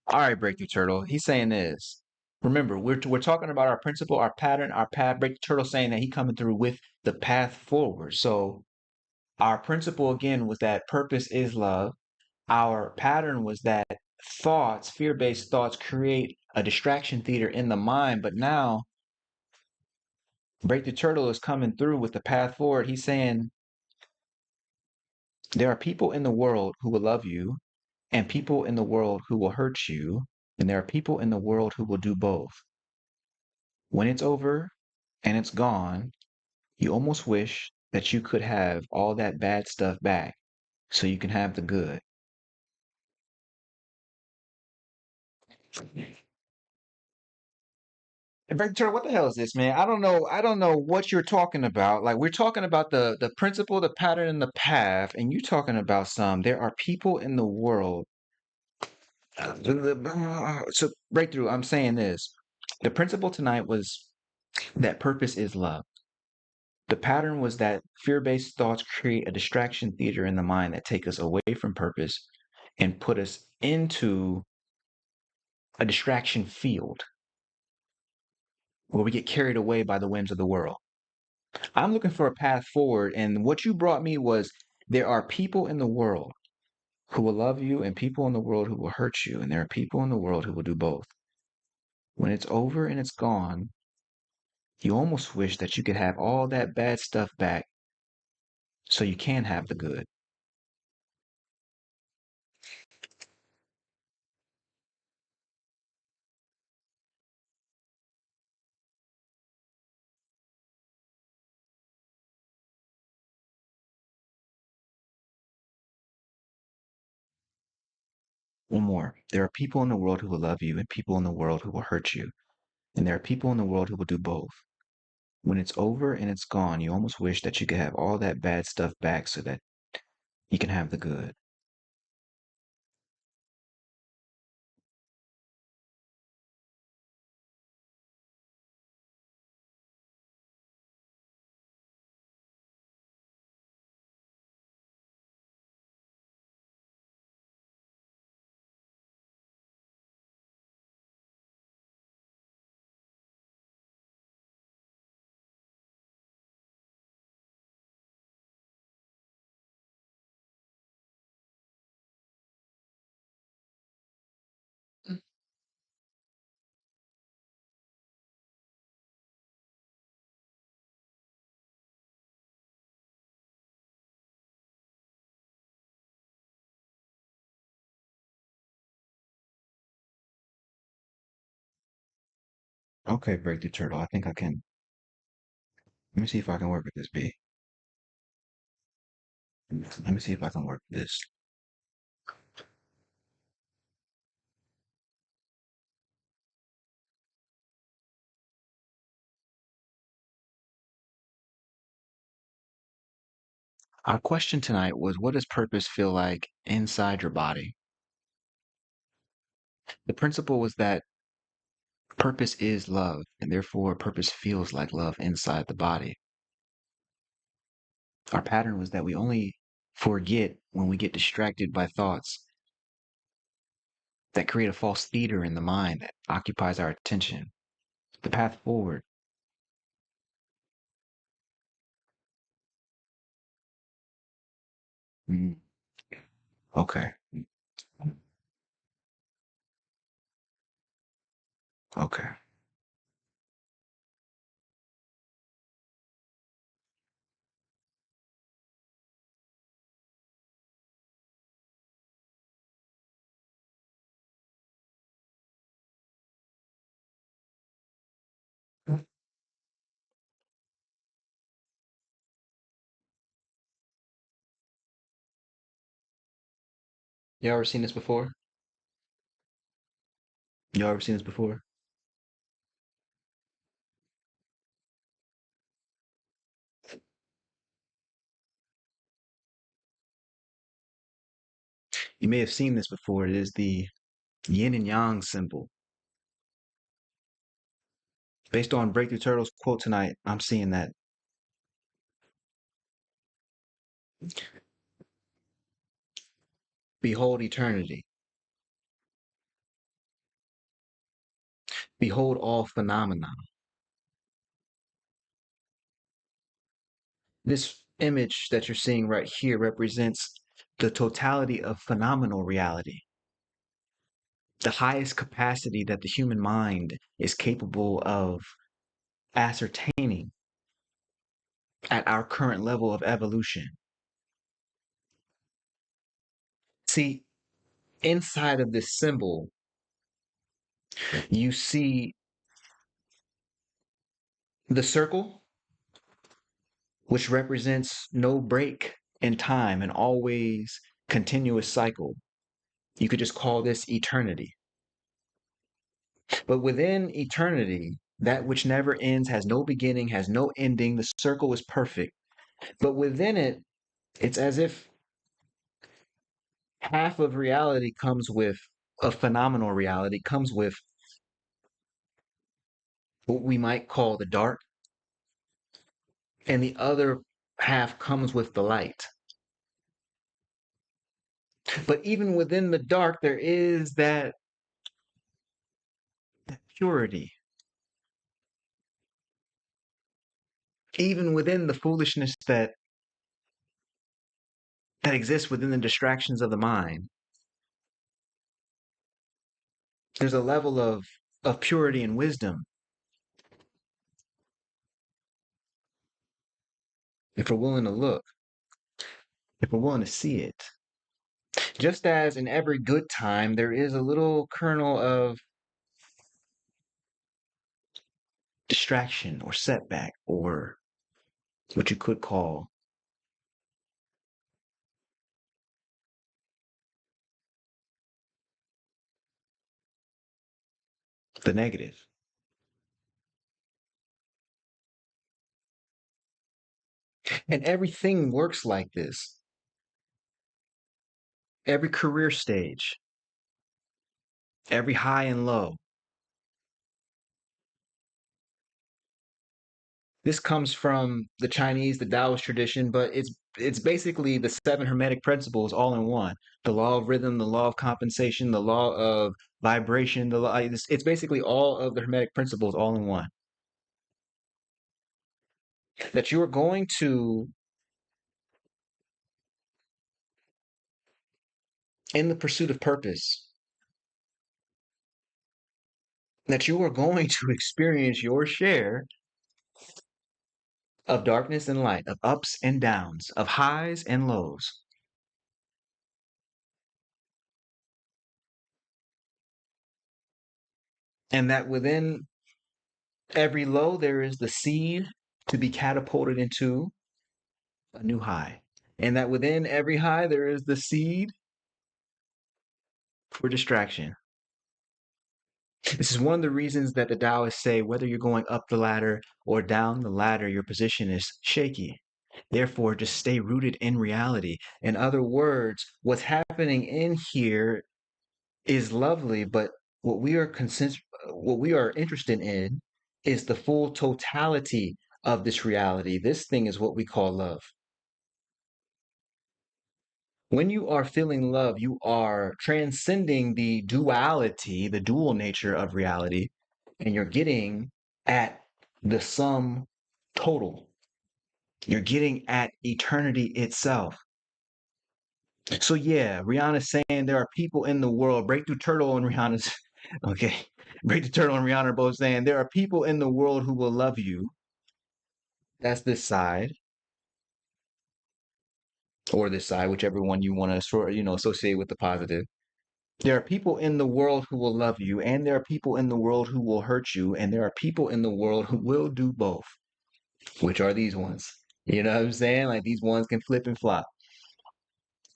All right, Breakthrough Turtle. He's saying this. Remember, we're talking about our principle, our pattern, our path. Breakthrough Turtle saying that he coming through with the path forward. So our principle again was that purpose is love. Our pattern was that thoughts, fear-based thoughts, create a distraction theater in the mind. But now Breakthrough Turtle is coming through with the path forward. He's saying there are people in the world who will love you, and people in the world who will hurt you, and there are people in the world who will do both. When it's over and it's gone, you almost wish that you could have all that bad stuff back so you can have the good. And Victor, what the hell is this, man? I don't know. I don't know what you're talking about. Like we're talking about the principle, the pattern, and the path, and you're talking about some. There are people in the world. So breakthrough. I'm saying this. The principle tonight was that purpose is love. The pattern was that fear-based thoughts create a distraction theater in the mind that take us away from purpose and put us into a distraction field where we get carried away by the whims of the world. I'm looking for a path forward, and what you brought me was there are people in the world who will love you and people in the world who will hurt you, and there are people in the world who will do both. When it's over and it's gone, you almost wish that you could have all that bad stuff back so you can have the good. One more. There are people in the world who will love you and people in the world who will hurt you, and there are people in the world who will do both. When it's over and it's gone, you almost wish that you could have all that bad stuff back so that you can have the good. Okay, Breakthrough Turtle. I think I can. Let me see if I can work with this, B. Let me see if I can work with this. Our question tonight was, what does purpose feel like inside your body? The principle was that purpose is love, and therefore purpose feels like love inside the body. Our pattern was that we only forget when we get distracted by thoughts that create a false theater in the mind that occupies our attention. The path forward. Mm, okay. Okay. You ever seen this before? You ever seen this before? You may have seen this before. It is the yin and yang symbol. Based on Breakthrough Turtle's quote tonight, I'm seeing that. Behold eternity. Behold all phenomena. This image that you're seeing right here represents the totality of phenomenal reality, the highest capacity that the human mind is capable of ascertaining at our current level of evolution. See, inside of this symbol, you see the circle, which represents no break in time and always continuous cycle. You could just call this eternity. But within eternity, that which never ends, has no beginning, has no ending, the circle is perfect. But within it, it's as if half of reality comes with a phenomenal reality, comes with what we might call the dark, and the other half comes with the light. But even within the dark, there is that purity. Even within the foolishness that exists within the distractions of the mind, there's a level of purity and wisdom if we're willing to look, if we're willing to see it. Just as in every good time, there is a little kernel of distraction or setback or what you could call the negative. And everything works like this. Every career stage, every high and low. This comes from the Chinese, the Taoist tradition, but it's basically the seven hermetic principles all in one. The law of rhythm, the law of compensation, the law of vibration, the law, it's basically all of the hermetic principles all in one. That you are going to, in the pursuit of purpose, that you are going to experience your share of darkness and light, of ups and downs, of highs and lows. And that within every low, there is the seed to be catapulted into a new high. And that within every high, there is the seed for distraction. This is one of the reasons that the Taoists say whether you're going up the ladder or down the ladder, your position is shaky. Therefore, just stay rooted in reality. In other words, what's happening in here is lovely, but what we are interested in is the full totality of this reality. This thing is what we call love. When you are feeling love, you are transcending the duality, the dual nature of reality, and you're getting at the sum total. You're getting at eternity itself. So yeah, Rihanna's saying there are people in the world. Breakthrough Turtle and Rihanna's okay. Breakthrough Turtle and Rihanna are both saying there are people in the world who will love you. That's this side, or this side, whichever one you want to associate with the positive. There are people in the world who will love you, and there are people in the world who will hurt you, and there are people in the world who will do both. Which are these ones? You know what I'm saying? Like these ones can flip and flop.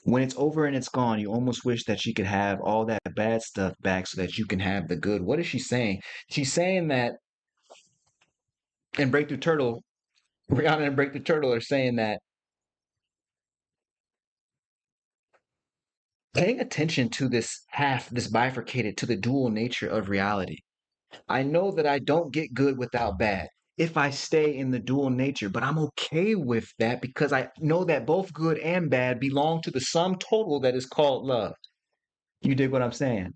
When it's over and it's gone, you almost wish that she could have all that bad stuff back so that you can have the good. What is she saying? She's saying that in Breakthrough Turtle, Rihanna and Breakthrough Turtle are saying that paying attention to this bifurcated, to the dual nature of reality. I know that I don't get good without bad if I stay in the dual nature, but I'm okay with that because I know that both good and bad belong to the sum total that is called love. You dig what I'm saying?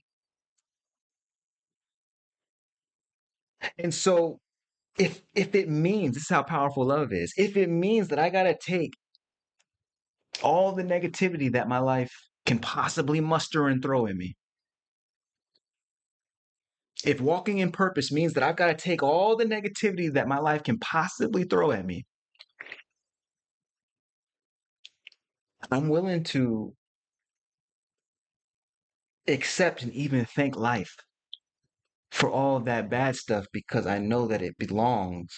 And so if it means, this is how powerful love is. If it means that I got to take all the negativity that my life can possibly muster and throw at me, if walking in purpose means that I've got to take all the negativity that my life can possibly throw at me, I'm willing to accept and even thank life for all of that bad stuff because I know that it belongs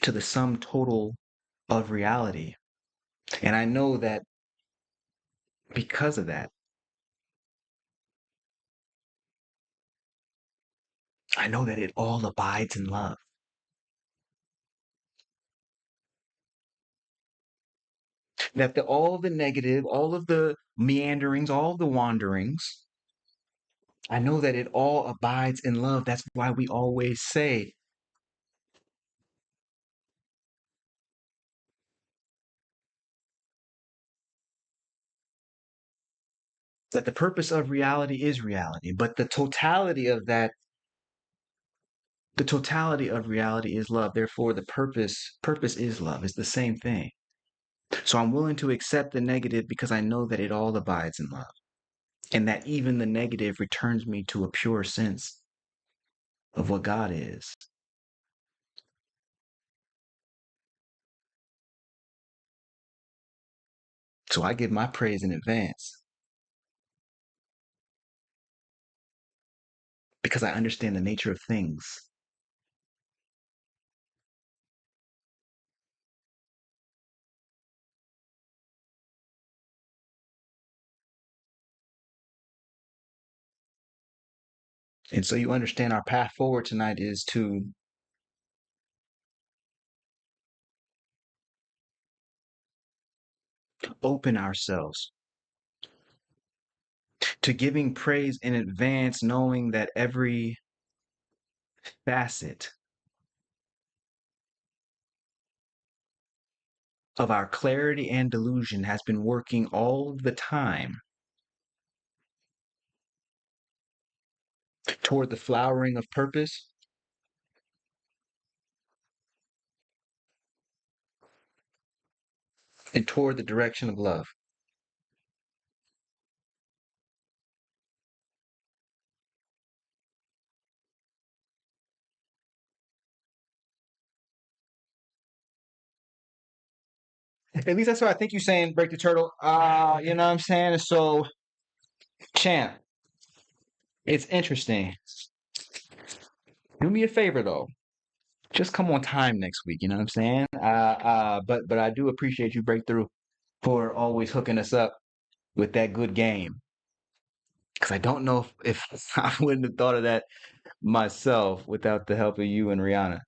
to the sum total of reality. And I know that because of that, I know that it all abides in love. That all the negative, all of the meanderings, all of the wanderings, I know that it all abides in love. That's why we always say that the purpose of reality is reality, but the totality of reality is love. Therefore, the purpose is love. It's the same thing. So I'm willing to accept the negative because I know that it all abides in love. And that even the negative returns me to a pure sense of what God is. So I give my praise in advance because I understand the nature of things. And so you understand our path forward tonight is to open ourselves to giving praise in advance, knowing that every facet of our clarity and delusion has been working all the time toward the flowering of purpose and toward the direction of love. At least that's what I think you're saying, Break the Turtle. You know what I'm saying? So, champ, it's interesting. Do me a favor though. Just come on time next week, you know what I'm saying? But I do appreciate you, Breakthrough, for always hooking us up with that good game. Because I don't know if I wouldn't have thought of that myself without the help of you and Rihanna.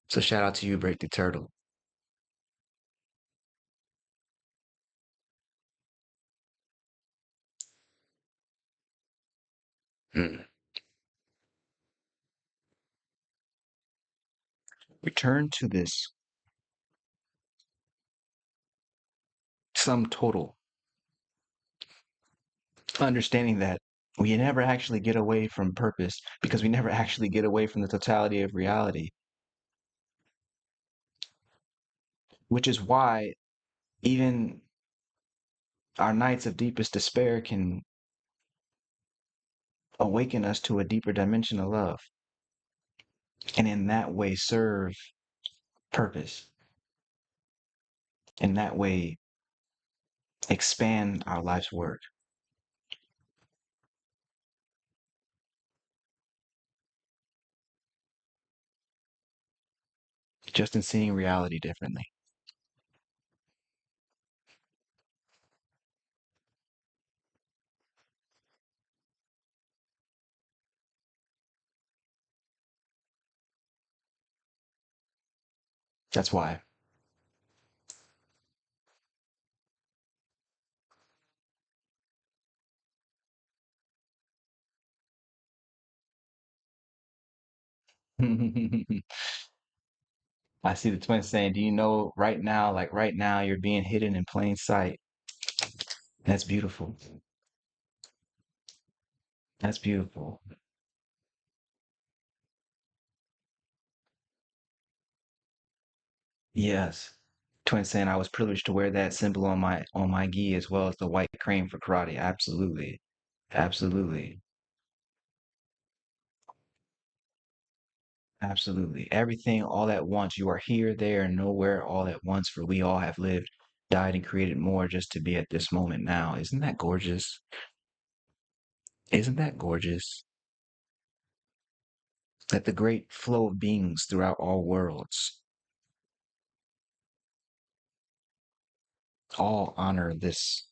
So shout out to you, Break the Turtle. Hmm. Return to this sum total, understanding that we never actually get away from purpose because we never actually get away from the totality of reality, which is why even our nights of deepest despair can awaken us to a deeper dimension of love, and in that way serve purpose, in that way expand our life's work, just in seeing reality differently. That's why. I see the twins saying, do you know right now, like right now, you're being hidden in plain sight? That's beautiful. That's beautiful. Yes. Twin saying I was privileged to wear that symbol on my gi as well as the white crane for karate. Absolutely. Absolutely. Absolutely. Everything all at once. You are here, there, and nowhere all at once, for we all have lived, died, and created more just to be at this moment now. Isn't that gorgeous? Isn't that gorgeous? That the great flow of beings throughout all worlds all honor this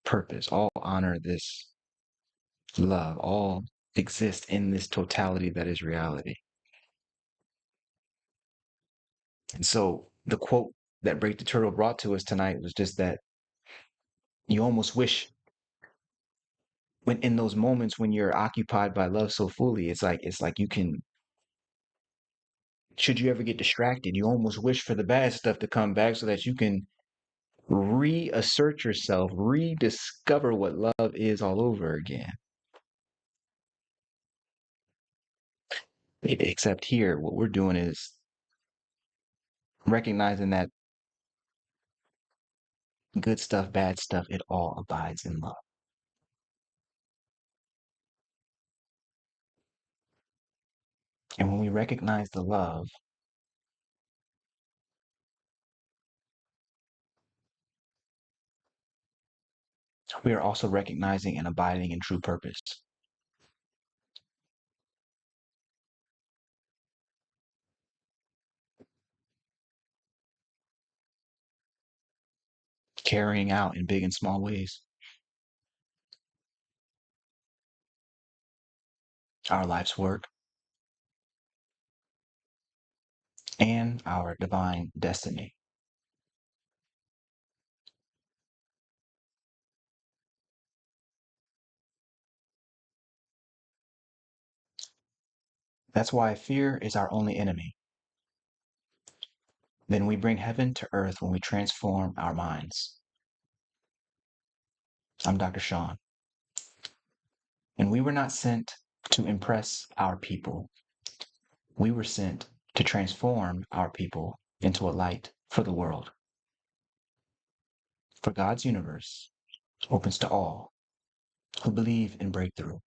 purpose, all honor this love, all exist in this totality that is reality. And so the quote that Break the Turtle brought to us tonight was just that you almost wish when in those moments when you're occupied by love so fully, it's like you can should you ever get distracted, you almost wish for the bad stuff to come back so that you can reassert yourself, rediscover what love is all over again. Except here, what we're doing is recognizing that good stuff, bad stuff, it all abides in love. And when we recognize the love, we are also recognizing and abiding in true purpose, carrying out in big and small ways our life's work and our divine destiny. That's why fear is our only enemy. Then we bring heaven to earth when we transform our minds. I'm Dr. Shawn, and we were not sent to impress our people. We were sent to transform our people into a light for the world. For God's universe opens to all who believe in breakthrough.